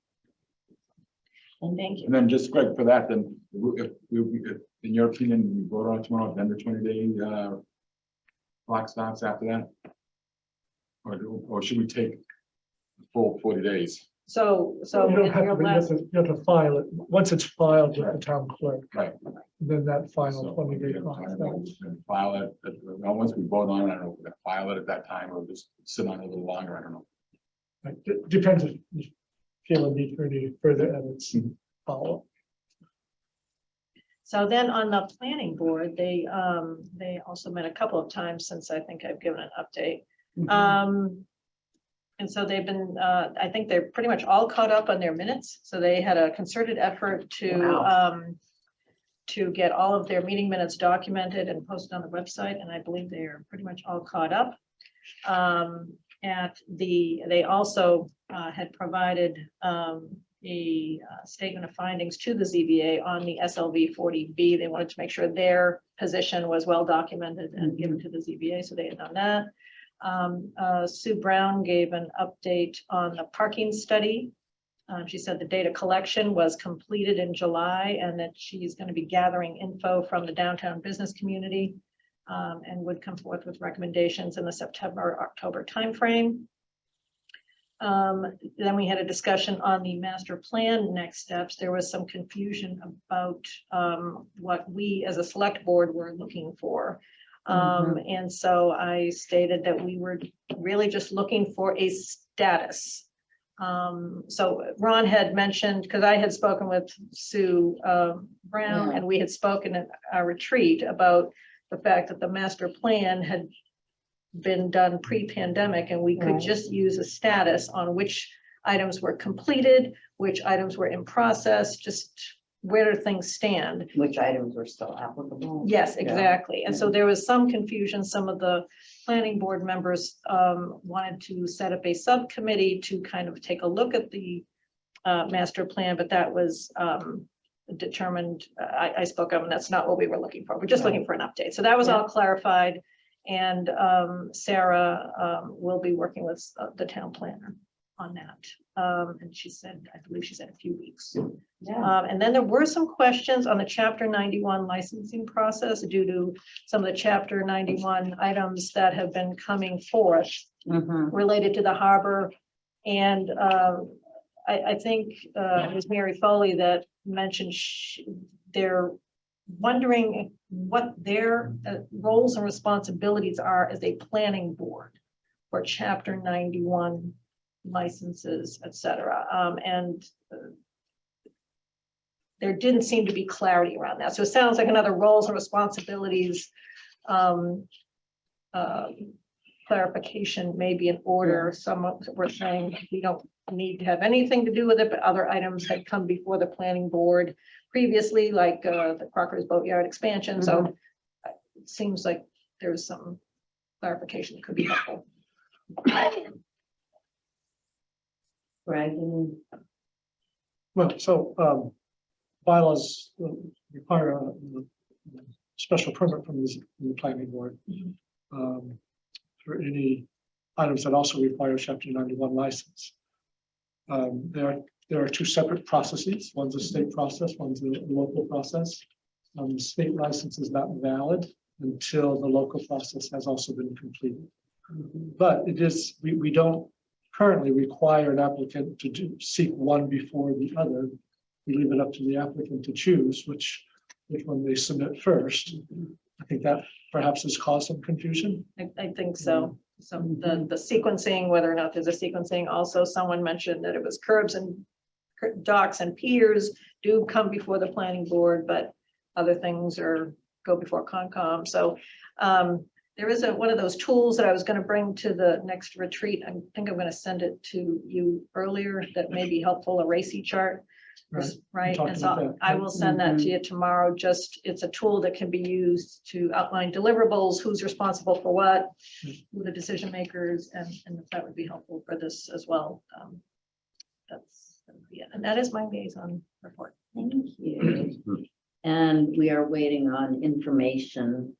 Thank you. And then just Greg, for that, then if in your opinion, we vote on it tomorrow, then the 20-day clock starts after that? Or should we take the full 40 days? So You don't in have your to, but last, you have to file it. Once it's filed with the town clerk, Right. then that So, final 20-day I clock don't know, starts. and file it, once we vote on it, I don't know, if we're gonna file it at that time or just sit on it a little longer, I don't know. It depends if you feel a need for any further edits and follow. so then on the planning board, they also met a couple of times since I think I've given an update. And so they've been, I think they're pretty much all caught up on their minutes. So they had a concerted effort to get all of their meeting minutes documented and posted on the website, and I believe they are pretty much all caught up. They also had provided a statement of findings to the ZBA on the SLV 40B. They wanted to make sure their position was well documented and given to the ZBA, so they had done that. Sue Brown gave an update on the parking study. She said the data collection was completed in July and that she's going to be gathering info from the downtown business community and would come forth with recommendations in the September-October timeframe. Then we had a discussion on the master plan next steps. There was some confusion about what we as a select board were looking for. And so I stated that we were really just looking for a status. So Ron had mentioned, because I had spoken with Sue Brown, and we had spoken at our retreat about the fact that the master plan had been done pre-pandemic, and we could just use a status on which items were completed, which items were in process, just where do things stand? Which items were still applicable? Yes, Yeah. exactly. And so there was some confusion. Some of the planning board members wanted to set up a subcommittee to kind of take a look at the master plan, but that was determined. I spoke up, and that's not what we were looking for. We're just looking for an update. So that was all clarified. And Sarah will be working with the town planner on that. And she said, I believe she said a few weeks. And then there were some questions on the Chapter 91 licensing process due to some of the Chapter 91 items that have been coming forth related to the harbor. And I think it was Mary Foley that mentioned they're wondering what their roles and responsibilities are as a planning board for Chapter 91 licenses, et cetera. And there didn't seem to be clarity around that. So it sounds like another roles and responsibilities clarification may be in order. Some were saying we don't need to have anything to do with it, but other items had come before the planning board previously, like the Crockers Boatyard expansion. So it seems like there's some clarification that could be helpful. Greg, Well, so bylaws require a special permit from the planning board for any items that also require Chapter 91 license. There are two separate processes. One's a state process, one's a local process. The state license is not valid until the local process has also been completed. But it is, we don't currently require an applicant to seek one before the other. We leave it up to the applicant to choose which one they submit first. I think that perhaps has caused some confusion. I think so. So the sequencing, whether or not there's a sequencing, also someone mentioned that it was curbs and docks and piers do come before the planning board, but other things go before Concom. So there is one of those tools that I was going to bring to the next retreat. I think I'm going to send it to you earlier. That may be helpful, a Racy Chart. Right. And so I will send that to you tomorrow. Just, it's a tool that can be used to outline deliverables, who's responsible for what, who the decision makers, and if that would be helpful for this as well. That would be it. And that is my liaison report. thank you. And we are waiting on information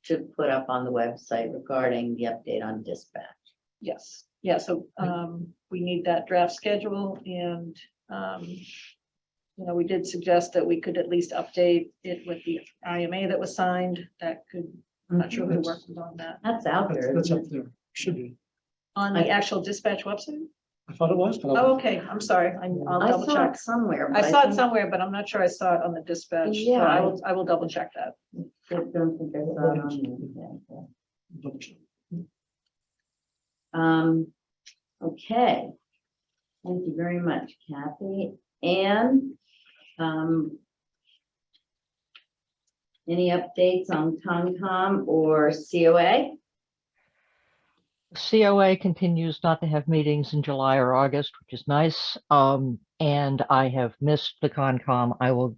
to put up on the website regarding the update on dispatch. Yes. Yeah. So we need that draft schedule, and we did suggest that we could at least update it with the IMA that was signed. That could, I'm not sure who worked on that. That's out there. That's up there, should be. On the actual dispatch website? I thought it was, but Oh, okay, I'm sorry. I'll I double saw check. it somewhere. I but saw it think- somewhere, but I'm not sure I saw it on the dispatch. So Yeah. I will double check that. I don't think I saw it on there. Okay. Thank you very much, Kathy. And, any updates on Concom or COA? COA continues not to have meetings in July or August, which is nice. And I have missed the Concom. I will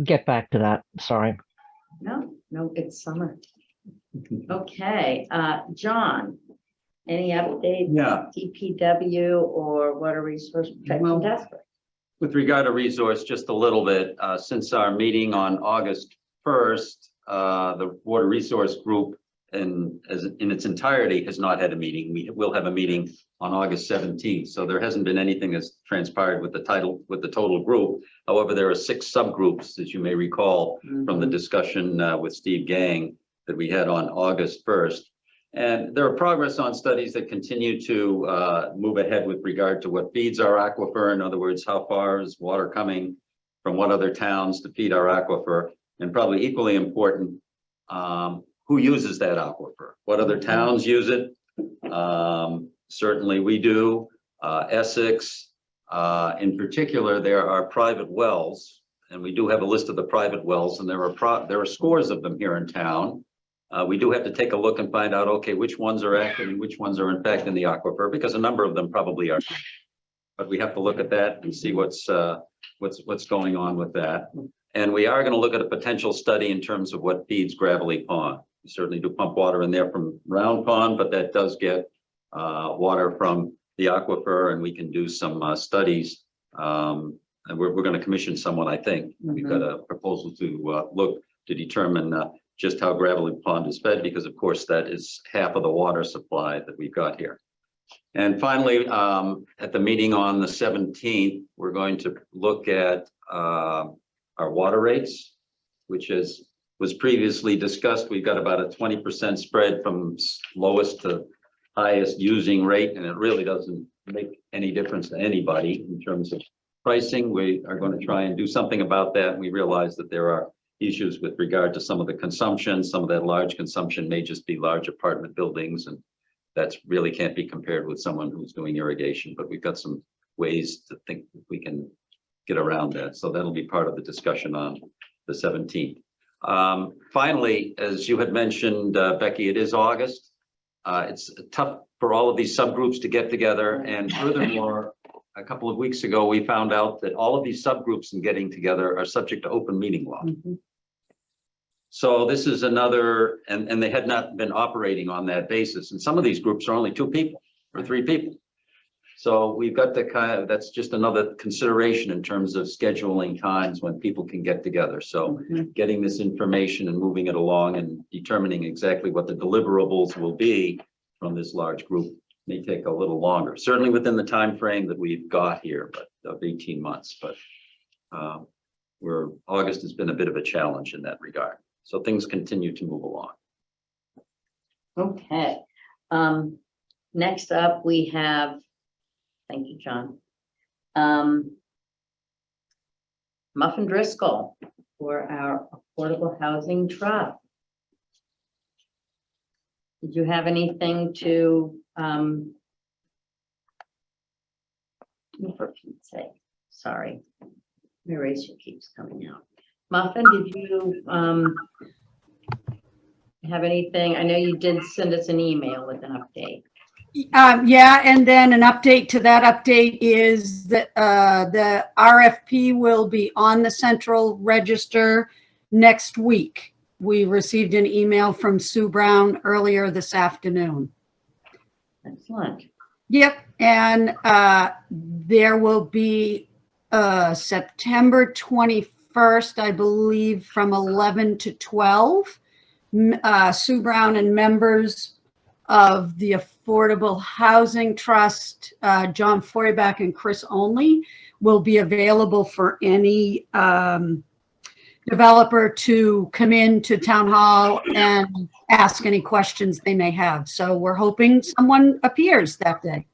get back to that. Sorry. No, it's summer. Okay, John, any updates? Yeah. DPW or Water Resource Well, Protection Task Force? With regard to resource, just a little bit, since our meeting on August 1st, the Water Resource Group in its entirety has not had a meeting. We will have a meeting on August 17th. So there hasn't been anything that's transpired with the total group. However, there are 6 subgroups, as you may recall, from the discussion with Steve Gang that we had on August 1st. And there are progress on studies that continue to move ahead with regard to what feeds our aquifer. In other words, how far is water coming from what other towns to feed our aquifer? And probably equally important, who uses that aquifer? What other towns use it? Certainly we do. Essex, in particular, there are private wells, and we do have a list of the private wells, and there are scores of them here in town. We do have to take a look and find out, okay, which ones are active and which ones are in fact in the aquifer, because a number of them probably are. But we have to look at that and see what's going on with that. And we are going to look at a potential study in terms of what feeds Gravelly Pond. We certainly do pump water in there from Round Pond, but that does get water from the aquifer, and we can do some studies. And we're going to commission someone, I think. We've got a proposal to look to determine just how Gravelly Pond is fed, because of course that is half of the water supply that we've got here. And finally, at the meeting on the 17th, we're going to look at our water rates, which was previously discussed. We've got about a 20% spread from lowest to highest using rate, and it really doesn't make any difference to anybody in terms of pricing. We are going to try and do something about that. We realize that there are issues with regard to some of the consumption. Some of that large consumption may just be large apartment buildings, and that's really can't be compared with someone who's doing irrigation, but we've got some ways to think if we can get around that. So that'll be part of the discussion on the 17th. Finally, as you had mentioned, Becky, it is August. It's tough for all of these subgroups to get together. And furthermore, a couple of weeks ago, we found out that all of these subgroups in getting together are subject to open meeting law. So this is another, and they had not been operating on that basis. And some of these groups are only 2 people or 3 people. So we've got the that's just another consideration in terms of scheduling times when people can get together. So getting this information and moving it along and determining exactly what the deliverables will be from this large group may take a little longer, certainly within the time frame that we've got here, but of 18 months. But August has been a bit of a challenge in that regard. So things continue to move along. Okay. Next up, we have, thank you, John. Muffin Driscoll for our Affordable Housing Trust. Did you have anything to, for Pete's sake, sorry, my eraser keeps coming out. Muffin, did you have anything? I know you did send us an email with an update. Yeah, and then an update to that update is that the RFP will be on the central register next week. We received an email from Sue Brown earlier this afternoon. Excellent. Yep, and there will be September 21st, I believe, from 11 to 12. Sue Brown and members of the Affordable Housing Trust, John Feuerbach and Chris Only, will be available for any developer to come into town hall and ask any questions they may have. So we're hoping someone appears that day.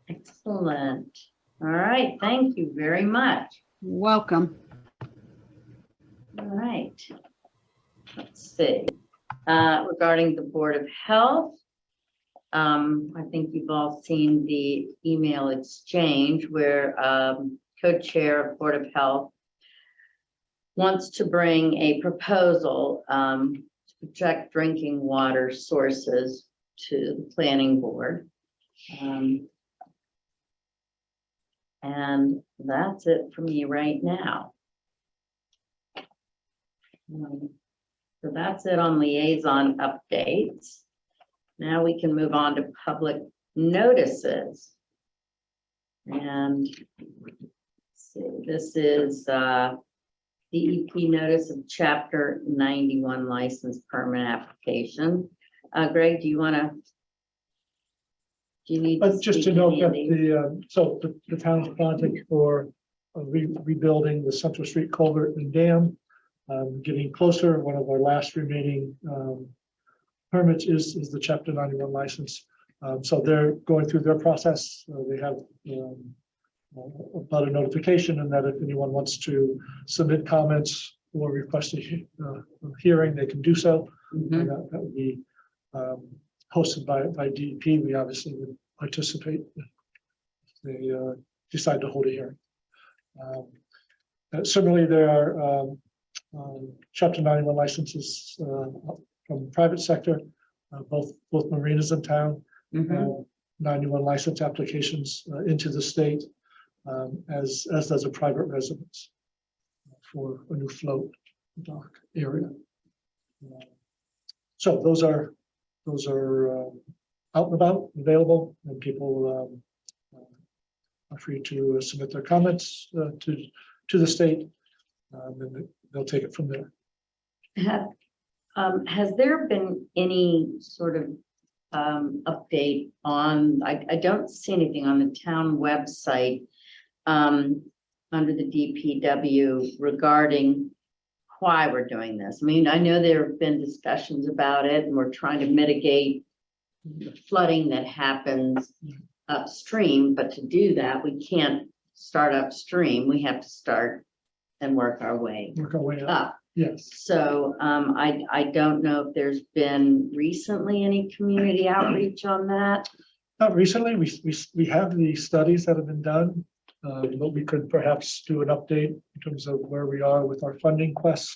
Excellent. All right, thank you very much. Welcome. All right. Let's see. Regarding the Board of Health, I think you've all seen the email exchange where co-chair of Board of Health wants to bring a proposal to project drinking water sources to the planning board. And that's it for me right now. So that's it on liaison updates. Now we can move on to public notices. And let's see, this is DEP notice of Chapter 91 license permit application. Greg, do you want to? Do you need Just to speak note any that of these? the town's project for rebuilding the Central Street culvert and dam, getting closer. One of our last remaining permits is the Chapter 91 license. So they're going through their process. They have about a notification, and that if anyone wants to submit comments or request a hearing, they can do so. And that would be hosted by DEP. We obviously would participate if they decide to hold a hearing. Similarly, there are Chapter 91 licenses from the private sector, both marinas in town, 91 license applications into the state, as does a private residence for a new float dock area. So those are out and about, available, and people are free to submit their comments to the state, and they'll take it from there. Has there been any sort of update on, I don't see anything on the town website under the DPW regarding why we're doing this? I mean, I know there have been discussions about it, and we're trying to mitigate the flooding that happens upstream, but to do that, we can't start upstream. We have to start and work our way up. Yes. So I don't know if there's been recently any community outreach on that. Not recently. We have the studies that have been done, but we could perhaps do an update in terms of where we are with our funding quest.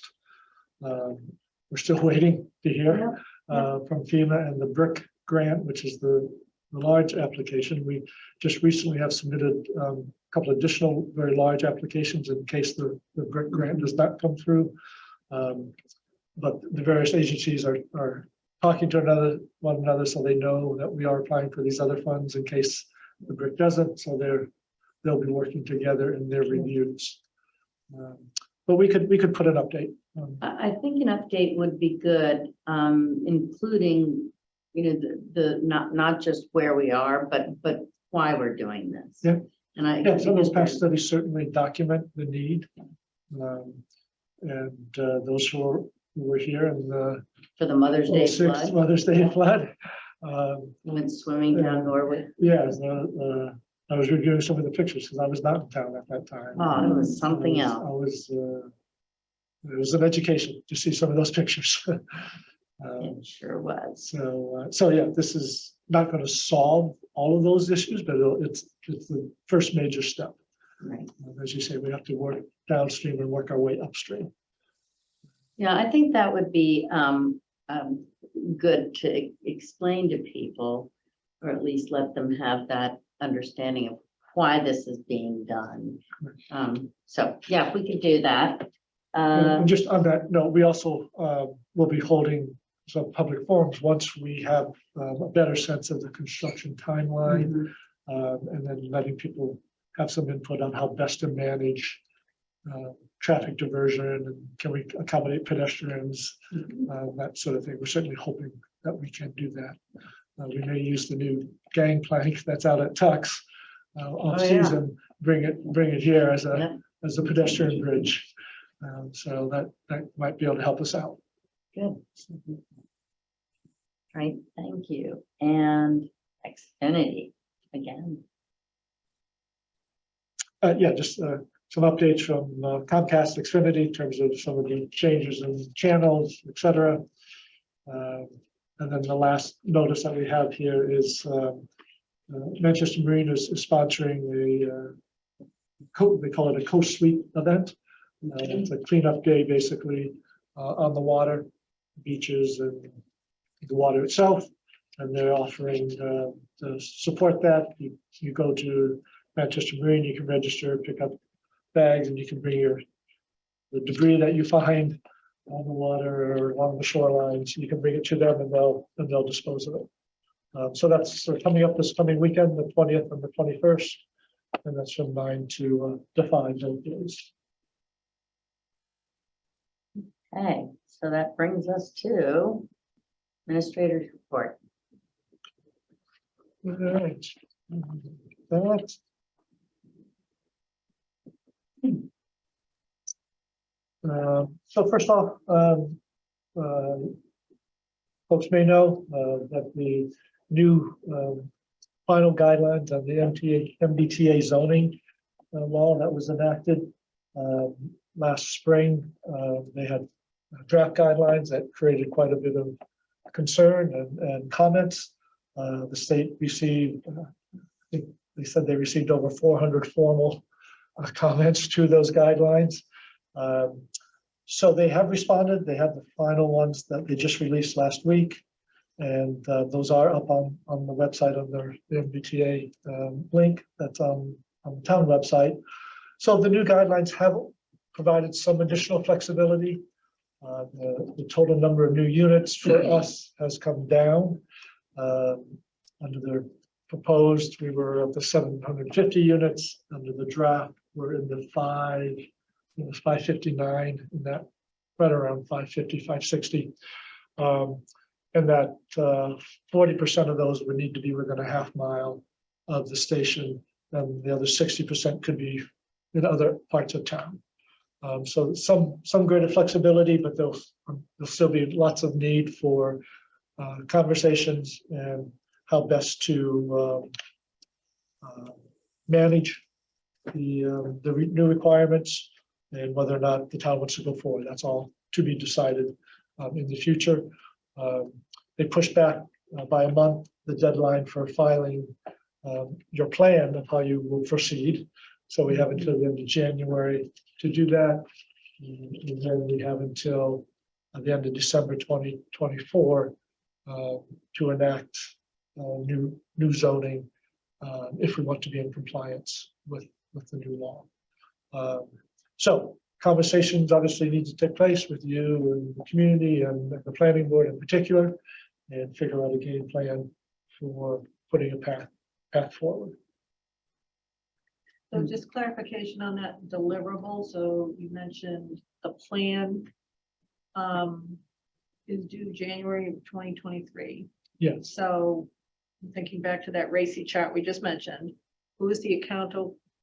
We're still waiting to hear from FEMA and the BRIC grant, which is the large application. We just recently have submitted a couple additional very large applications in case the BRIC grant does not come through. But the various agencies are talking to one another, so they know that we are applying for these other funds in case the BRIC doesn't. So they'll be working together in their reviews. But we could put an update. I think an update would be good, including, the not just where we are, but why we're doing this. Yeah. And some of those past studies certainly document the need. And those who were here and for the Mother's Day flood. Mother's Day flood. Went swimming down Norway. Yeah, I was reviewing some of the pictures because I was not in town at that time. Oh, it was something else. It was an education to see some of those pictures. It sure was. So yeah, this is not going to solve all of those issues, but it's the first major step. Right. As you say, we have to work downstream and work our way upstream. Yeah, I think that would be good to explain to people, or at least let them have that understanding of why this is being done. So yeah, if we could do that. And just on that note, we also will be holding some public forums once we have a better sense of the construction timeline, and then letting people have some input on how best to manage traffic diversion, and can we accommodate pedestrians, that sort of thing. We're certainly hoping that we can do that. We may use the new gang plank that's out at Tux off season, bring it here as a pedestrian bridge. So that might be able to help us out. Good. Right, thank you. And Xfinity again. Yeah, just some updates from Comcast Xfinity in terms of some of the changes in channels, et cetera. And then the last notice that we have here is Manchester Marine is sponsoring they call it a Coast Sweep event. It's a cleanup day, basically, on the water, beaches and the water itself. And they're offering to support that. You go to Manchester Marine, you can register, pick up bags, and you can bring the debris that you find on the water or along the shorelines. You can bring it to them, and they'll dispose of it. So that's coming up this coming weekend, the 20th and the 21st, and that's from 9 to 5 those days. Okay, so that brings us to administrator's report. All right. That. So first off, folks may know that the new final guidelines on the MBTA zoning law that was enacted last spring, they had draft guidelines that created quite a bit of concern and comments. The state received, I think they said they received over 400 formal comments to those guidelines. So they have responded. They have the final ones that they just released last week. And those are up on the website of the MBTA link that's on the town website. So the new guidelines have provided some additional flexibility. The total number of new units for us has come down. Under the proposed, we were at the 750 units. Under the draft, we're in the 559, and that right around 550, 560. And that 40% of those would need to be within a half mile of the station, and the other 60% could be in other parts of town. So some greater flexibility, but there'll still be lots of need for conversations and how best to manage the new requirements and whether or not the town wants to go forward. That's all to be decided in the future. They pushed back by a month the deadline for filing your plan of how you will proceed. So we have until the end of January to do that. And then we have until the end of December 2024 to enact new zoning if we want to be in compliance with the new law. So conversations obviously need to take place with you and the community and the planning board in particular, and figure out a game plan for putting a path forward. So just clarification on that deliverable. So you mentioned the plan is due January of 2023. Yes. So thinking back to that Racy chart we just mentioned, who is the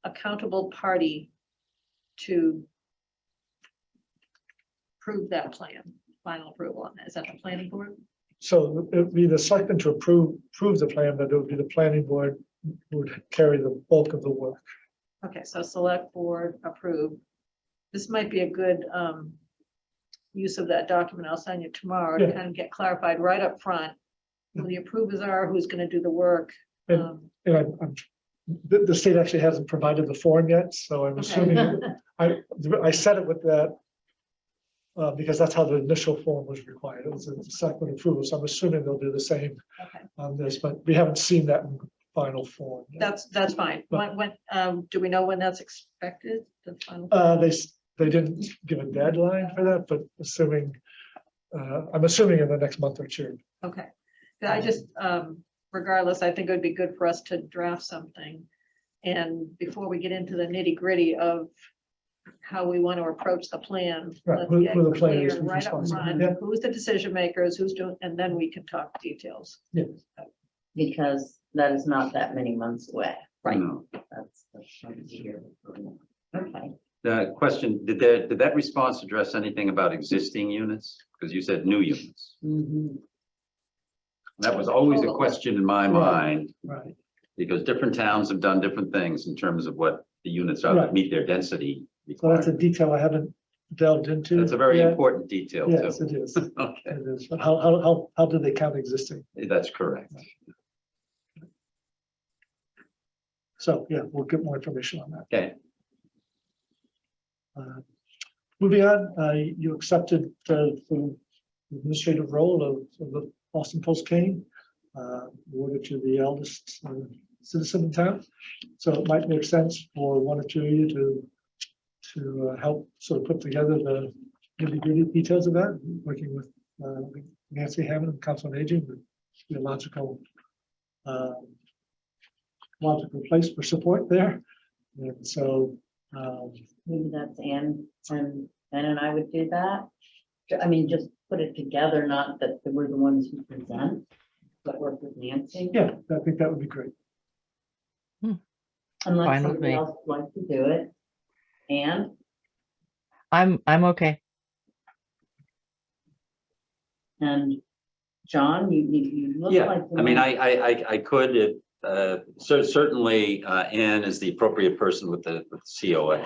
accountable party to approve that plan, final approval on that? Is that the planning board? So it would be the selectmen to approve the plan, but it would be the planning board who would carry the bulk of the work. Okay, so select board approve. This might be a good use of that document. I'll send you tomorrow to kind of get clarified right up front who the approvers are, who's going to do the work. And the state actually hasn't provided the form yet, so I'm assuming I said it with that because that's how the initial form was required. It was a selectmen approval, so I'm assuming they'll do the same on this, but we haven't seen that in final form yet. That's fine. When do we know when that's expected? The final. They didn't give a deadline for that, but I'm assuming in the next month or two. Okay. I just regardless, I think it would be good for us to draft something. And before we get into the nitty gritty of how we want to approach the plan, Right, let's get who the plan clear is, who's right up responsible. front, Yeah. who's the decision makers, who's doing, and then we can talk details. Yeah. Because that is not that many months away. Right. That's year. Okay. The question, did that response address anything about existing units? Because you said new units. Mhm. That was always a question in my mind, Right. because different towns have done different things in terms of what the units are, Right. meet their density. So that's a requirement. detail I haven't delved into. That's a very yet. important detail Yes, too. it is. Okay, It is. But how do they count existing? that's correct. So, yeah, we'll get more information on that. Okay, Moving on, you accepted the administrative role of the Boston Post cane, awarded to the eldest citizen in town. So it might make sense for one or two of you to help sort of put together the nitty-gritty details of that, working with Nancy Hammond, Council on Aging, would be a logical place for support there. And so Maybe that's Ann and I would do that. I mean, just put it together, not that we're the ones who present, but work with Nancy. yeah, I think that would be great. Unless Fine with somebody me. else would like to do it. And I'm okay. John, you look yeah, like. I mean, I could, certainly, Ann is the appropriate person with the COA.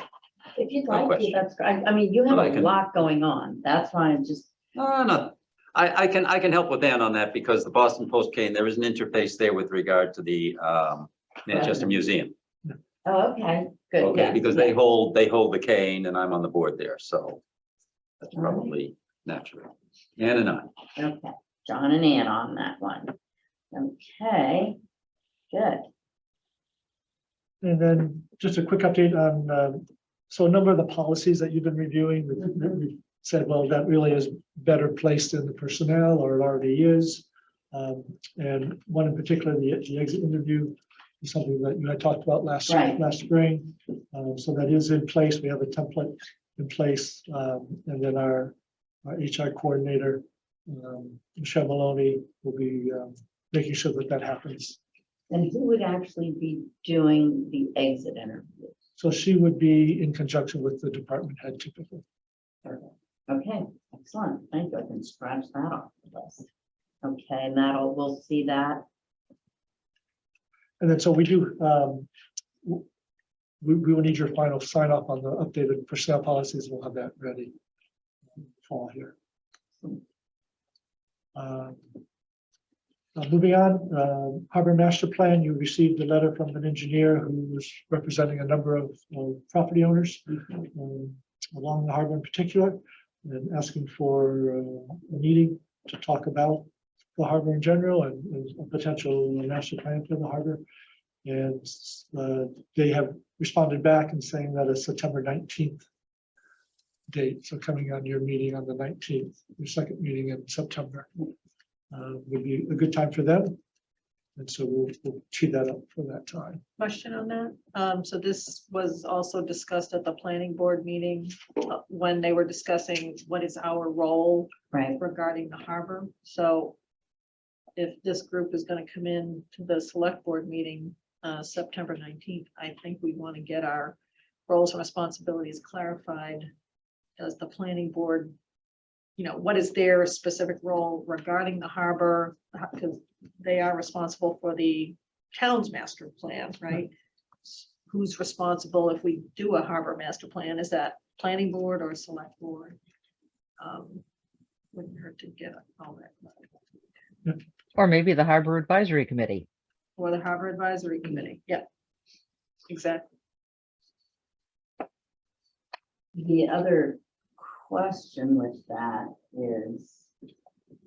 If you'd no like to, question. that's great. I mean, you have But I a can- lot going on. That's why I'm just, No, I can help with Ann on that because the Boston Post cane, there is an interface there with regard to the Manchester Museum. oh, okay, good. Okay, yes, because yes. they hold the cane and I'm on the board there, so that's All right. probably natural. Ann and I. Okay, John and Ann on that one. Okay, good. And then just a quick update on, so a number of the policies that you've been reviewing, we've said, well, that really is better placed in the personnel, or it already is. And one in particular, the exit interview is something that you had talked about last spring. So that is in place. We have a template in place. And then our HR coordinator, Michelle Maloney, will be making sure that happens. And who would actually be doing the exit interview? So she would be in conjunction with the department head typically. Okay, excellent. Thank you. I can scratch that off the list. Okay, and we'll see that. And then so we do, we will need your final sign off on the updated personnel policies. We'll have that ready fall here. Moving on, Harbor Master Plan, you received a letter from an engineer who was representing a number of property owners along the harbor in particular, and asking for a meeting to talk about the harbor in general and a potential master plan for the harbor. And they have responded back and saying that a September 19th date, so coming on your meeting on the 19th, your second meeting in September, would be a good time for them. And so we'll tee that up for that time. Question on that. So this was also discussed at the planning board meeting when they were discussing what is our role regarding the harbor. So if this group is going to come in to the select board meeting September 19th, I think we want to get our roles and responsibilities clarified. Does the planning board, what is their specific role regarding the harbor? Because they are responsible for the town's master plan, right? Who's responsible if we do a harbor master plan? Is that planning board or select board? Wouldn't hurt to get all that. Or maybe the Harbor Advisory Committee. Or the harbor advisory committee. Yeah, exactly. The other question with that is,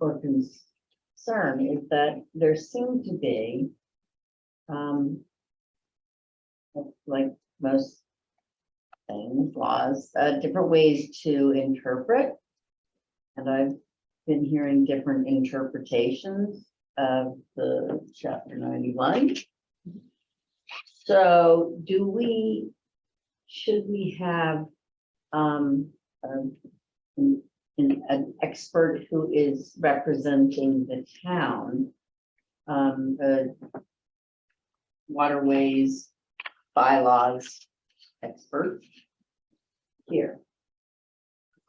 or concern, is that there seem to be, like most things, laws, different ways to interpret. And I've been hearing different interpretations of the chapter 91. So should we have an expert who is representing the town, waterways, bylaws expert here?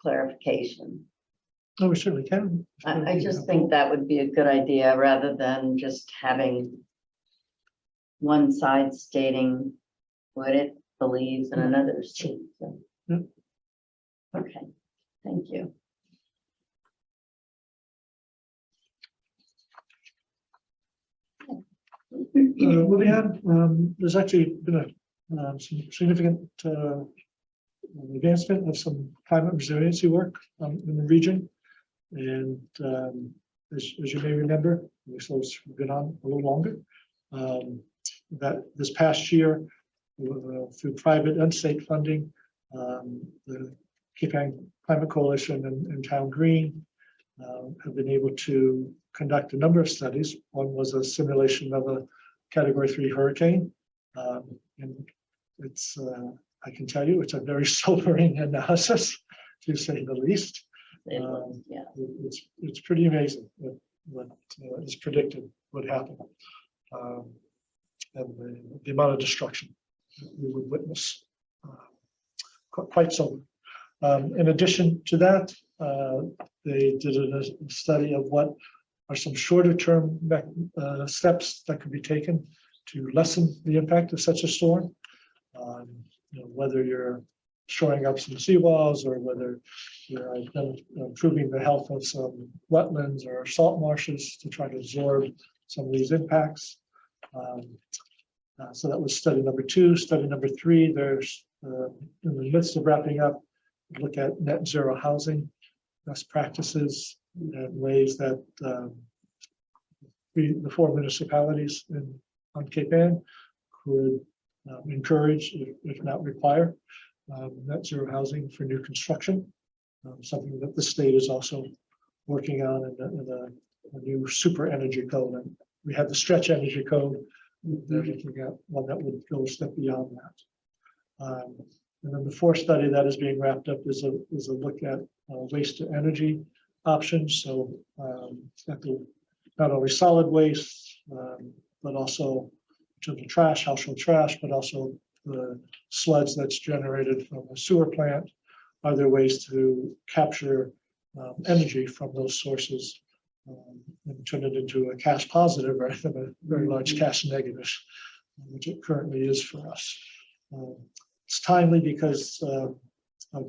Clarification. Oh, we certainly can. I just think that would be a good idea rather than just having one side stating what it believes, and another is chief. So. Yeah. Okay, thank you. Moving on, there's actually been some significant advancement of some climate resiliency work in the region. And as you may remember, this has been on a little longer. That this past year, through private and state funding, the Cape Ann Climate Coalition and Town Green have been able to conduct a number of studies. One was a simulation of a Category 3 hurricane. And it's, I can tell you, it's a very sobering analysis, to say the least. Yeah. It's pretty amazing what is predicted would happen. And the amount of destruction that we would witness. Quite so. In addition to that, they did a study of what are some shorter term steps that could be taken to lessen the impact of such a storm. Whether you're shoring up some seawalls or whether you're improving the health of some wetlands or salt marshes to try to absorb some of these impacts. So that was study number 2. Study number 3, there's in the midst of wrapping up, look at net zero housing, best practices and ways that the 4 municipalities on Cape Ann could encourage, if not require, net zero housing for new construction. Something that the state is also working on in a new super energy code. And we have the stretch energy code. They're looking at one that would go a step beyond that. And then the 4th study that is being wrapped up is a look at waste to energy options. So at not only solid waste, but also to the trash, household trash, but also the sludge that's generated from a sewer plant. Are there ways to capture energy from those sources and turn it into a cash positive rather than a very large cash negative, which it currently is for us. It's timely because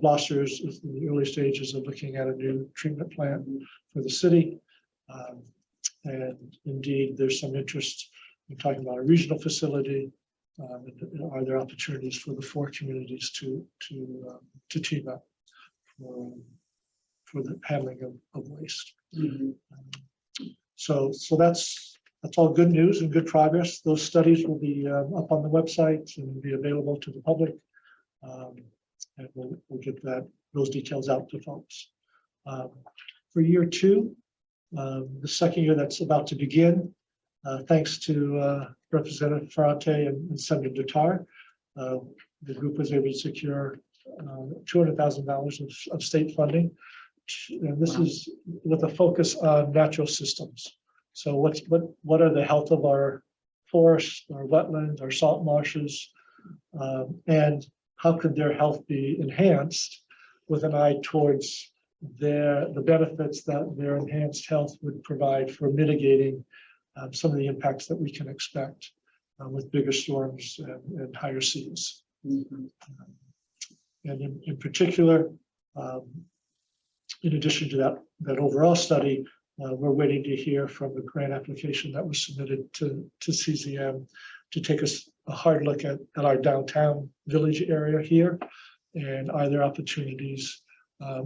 Gloucester is in the early stages of looking at a new treatment plant for the city. And indeed, there's some interest in talking about a regional facility. Are there opportunities for the 4 communities to team up for the handling of waste? So that's all good news and good progress. Those studies will be up on the website and be available to the public. And we'll get those details out to folks. For year 2, the second year that's about to begin, thanks to Representative Ferrante and Senator Duttar, the group was able to secure $200,000 of state funding. And this is with a focus on natural systems. So what are the health of our forests, our wetlands, our salt marshes, and how could their health be enhanced with an eye towards the benefits that their enhanced health would provide for mitigating some of the impacts that we can expect with bigger storms and higher seas. And in particular, in addition to that overall study, we're waiting to hear from the grant application that was submitted to CZM to take a hard look at our downtown village area here. And are there opportunities,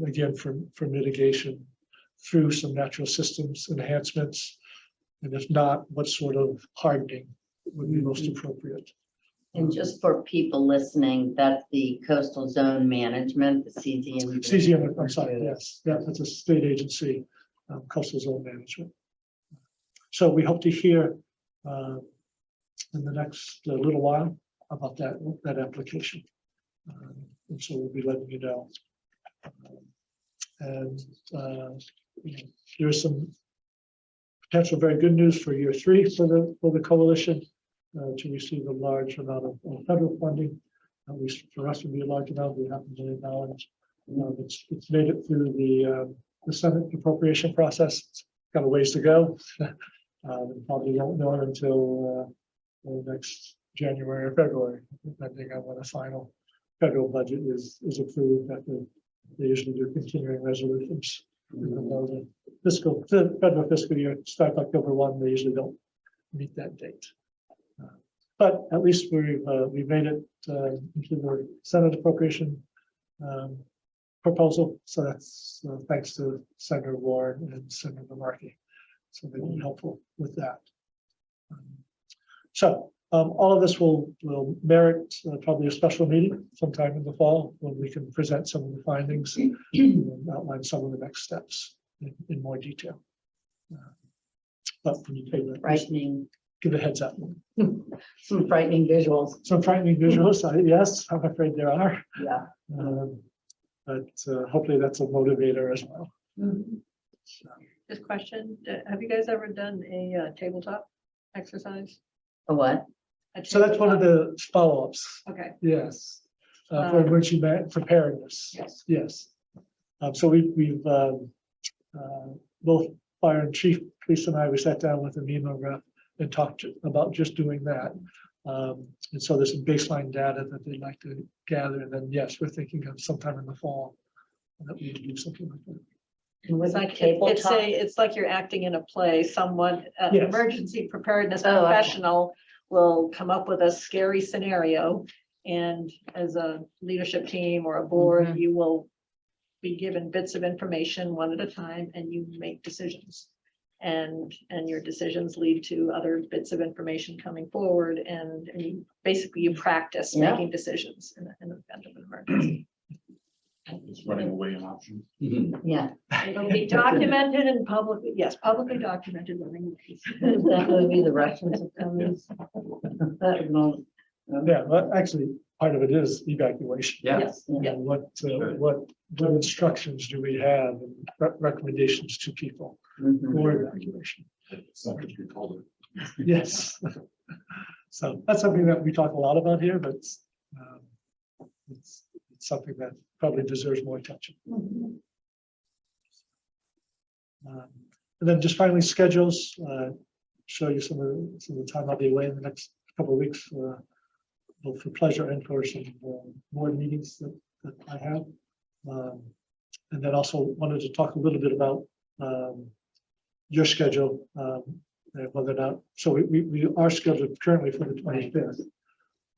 again, for mitigation through some natural systems enhancements? And if not, what sort of hardening would be most appropriate? And just for people listening, that's the Coastal Zone Management, the CZM. CZM, I'm sorry, yes. Yeah, that's a state agency, Coastal Zone Management. So we hope to hear in the next little while about that application. And so we'll be letting you know. And there's some potential very good news for year 3 for the coalition to receive a large amount of federal funding. At least for us, would be a large amount, $500 million. It's made it through the Senate appropriation process. It's got a ways to go. We probably won't know it until the next January or February, depending on when the final federal budget is approved. That they usually do continuing resolutions. Even though the federal fiscal year starts October 1, they usually don't meet that date. But at least we've made it into the Senate appropriation proposal. So that's thanks to Senator Warren and Senator Markey. So they've been helpful with that. So all of this will merit probably a special meeting sometime in the fall when we can present some of the findings and outline some of the next steps in more detail. But when you take that, Frightening, give a heads up. some frightening visuals. Some frightening visuals, yes, I'm afraid there are. Yeah. But hopefully that's a motivator as well. This question, have you guys ever done a tabletop exercise? A what? So that's one of the follow-ups. Okay. Yes. For emergency preparedness. Yes. Yes. So we've both fire and chief police and I, we sat down with the MEMA rep and talked about just doing that. And so there's some baseline data that they'd like to gather. And then, yes, we're thinking of sometime in the fall that we do something like that. With It's a like, tabletop? it's like you're acting in a play. Someone, an Yes. emergency preparedness Oh, okay. professional will come up with a scary scenario. And as a leadership team or a board, you will be given bits of information one at a time and you make decisions. And your decisions lead to other bits of information coming forward and you basically you practice Yeah. making decisions in the event of an emergency. It's running away in options. Yeah. It'll be documented and publicly, yes, publicly documented. That would be the Russians of coming. Yeah, well, actually, part of it is evacuation. Yes, yeah. And what instructions do we have and recommendations to people for evacuation? Something we called it. Yes. So that's something that we talk a lot about here, but it's something that probably deserves more attention. And then just finally schedules, show you some of the time I'll be away in the next couple of weeks, both for pleasure and for some board meetings that I have. And then also wanted to talk a little bit about your schedule, and whether or not, so we are scheduled currently for the 25th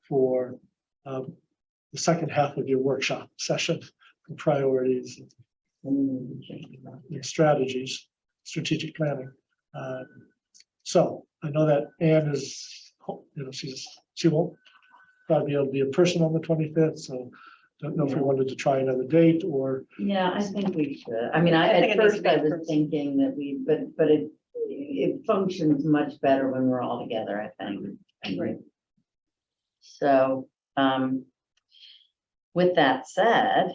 for the second half of your workshop session, for priorities and strategies, strategic planning. So I know that Anne is, she won't probably be able to be in person on the 25th, so don't know if we wanted to try another date or. Yeah, I think we should. I mean, I think at it needs to first be I in was person. thinking that but it functions much better when we're all together, I think. Right. So, with that said,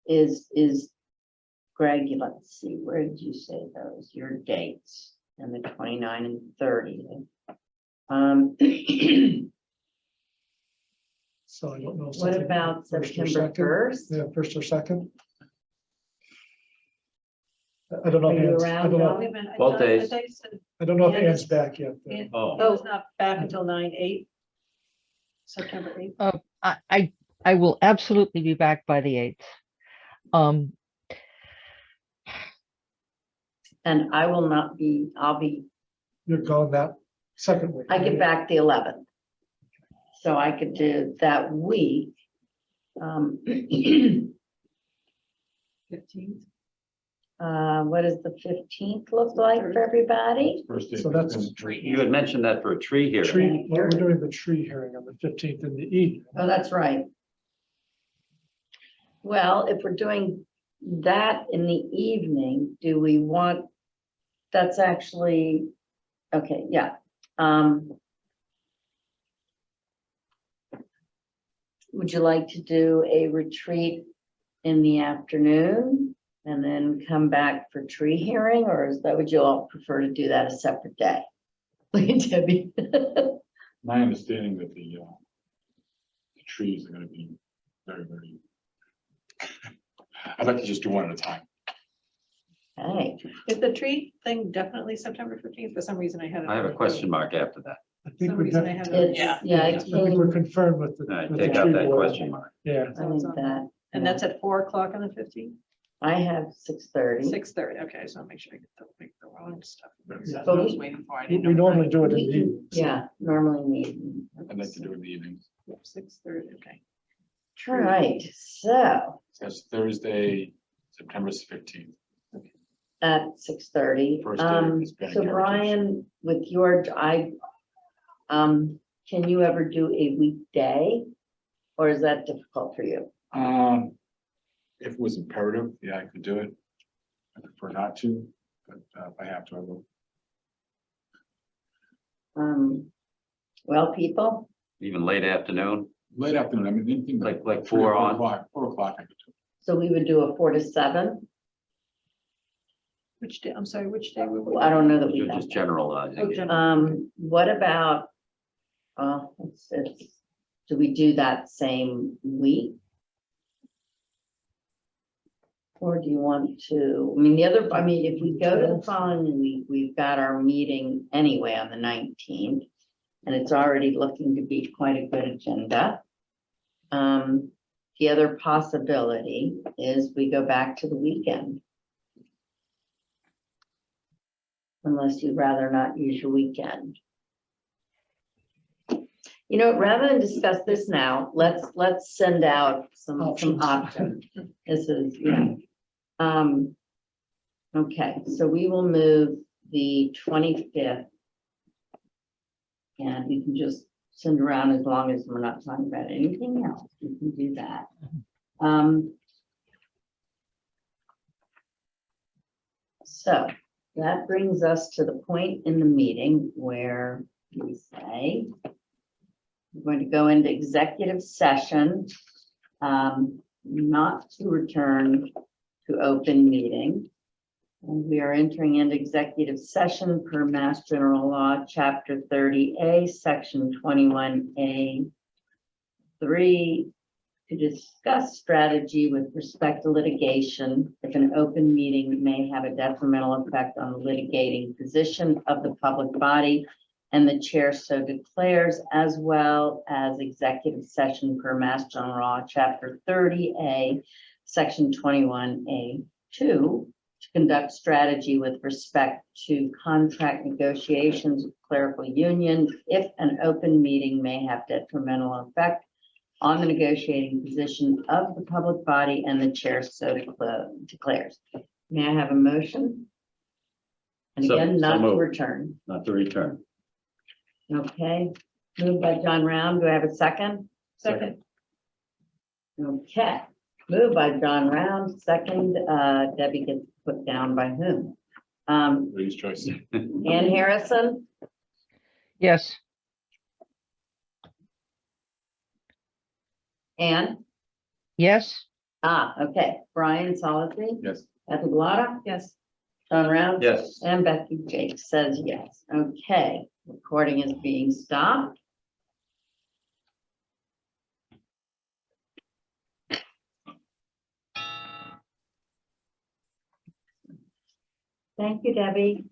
is Greg, let's see, where did you say those, your dates and the 29 and 30? So I don't know. What something about first or September second? 1st? Yeah, first or second. I don't know. Are you Anne's- I around, don't know. Wait a minute, I Both thought- days. I thought you said I don't know if Anne Anne's is- back yet. but- Anne Oh. was not back until 9/8. September 8th. I will absolutely be back by the 8th. and I will not be, You're gone that second week. I get back the 11th. So I could do that week. 15th. What does the 15th look like for everybody? First day. So that's a You had mentioned that for a tree here. tree, we're doing the tree hearing on the 15th in the evening. Oh, that's right. Well, if we're doing that in the evening, do we want, that's actually, okay, yeah. Would you like to do a retreat in the afternoon and then come back for tree hearing, or is that, would you all prefer to do that a separate day? Debbie. My understanding that the trees are gonna be very, very. I'd like to just do one at a time. Okay. right. Is the tree thing definitely September 15th? For some reason I had it. I have a question mark after that. I think Some we reason I have, had it. It's, yeah, I it think we're came, confirmed with the. All right, with the take out tree that board. question mark. Yeah, I think that, And that's at 4 o'clock on the 15th? I have 6:30. 6:30. Okay, so I'll make sure I get the wrong stuff. Yeah. But we- waiting for. we normally do it in the evening. Yeah, normally need. I'd like to do it in the evening. 6:30, okay. All right, so So that's Thursday, September 15th. at 6:30. First day is planning So commission. Brian, with your, can you ever do a weekday? Or is that difficult for you? If it was imperative, yeah, I could do it. I prefer not to, but if I have to, I will. Well, people, Even late afternoon, Late afternoon, I mean, anything. like 3 or 4 on. 4 o'clock, I could do. so we would do a 4 to 7. Which day, I'm sorry, which day were we? I don't know that we You're have. just generalizing. Oh, it. general. What about, do we do that same week? Or do you want to, I mean, if we go to the following week, we've got our meeting anyway on the 19th. And it's already looking to be quite a good agenda. The other possibility is we go back to the weekend. Unless you'd rather not use your weekend. You know, rather than discuss this now, let's send out some options. This is, yeah. Okay, so we will move the 25th. And we can just send around as long as we're not talking about anything else. We can do that. So that brings us to the point in the meeting where we say we're going to go into executive session, not to return to open meeting. And we are entering into executive session per Mass General Law, Chapter 30A, Section 21A, 3, to discuss strategy with respect to litigation if an open meeting may have a detrimental effect on the litigating position of the public body, and the chair so declares, as well as executive session per Mass General Law, Chapter 30A, Section 21A, 2, to conduct strategy with respect to contract negotiations with clerical union if an open meeting may have detrimental effect on the negotiating position of the public body, and the chair so declares. May I have a motion? And So- again, so not to moved. return. Not to return. Okay, moved by John Round. Do I have a second? Second. Okay, moved by John Round, second, Debbie gets put down by whom? Ladies' choice. Ann Harrison, Yes. Ann? Yes. Okay, Brian Solacey, Yes. Beth Bellotta, Yes. John Round? Yes. And Becky Jake says yes. Okay, recording is being stopped. Thank you, Debbie.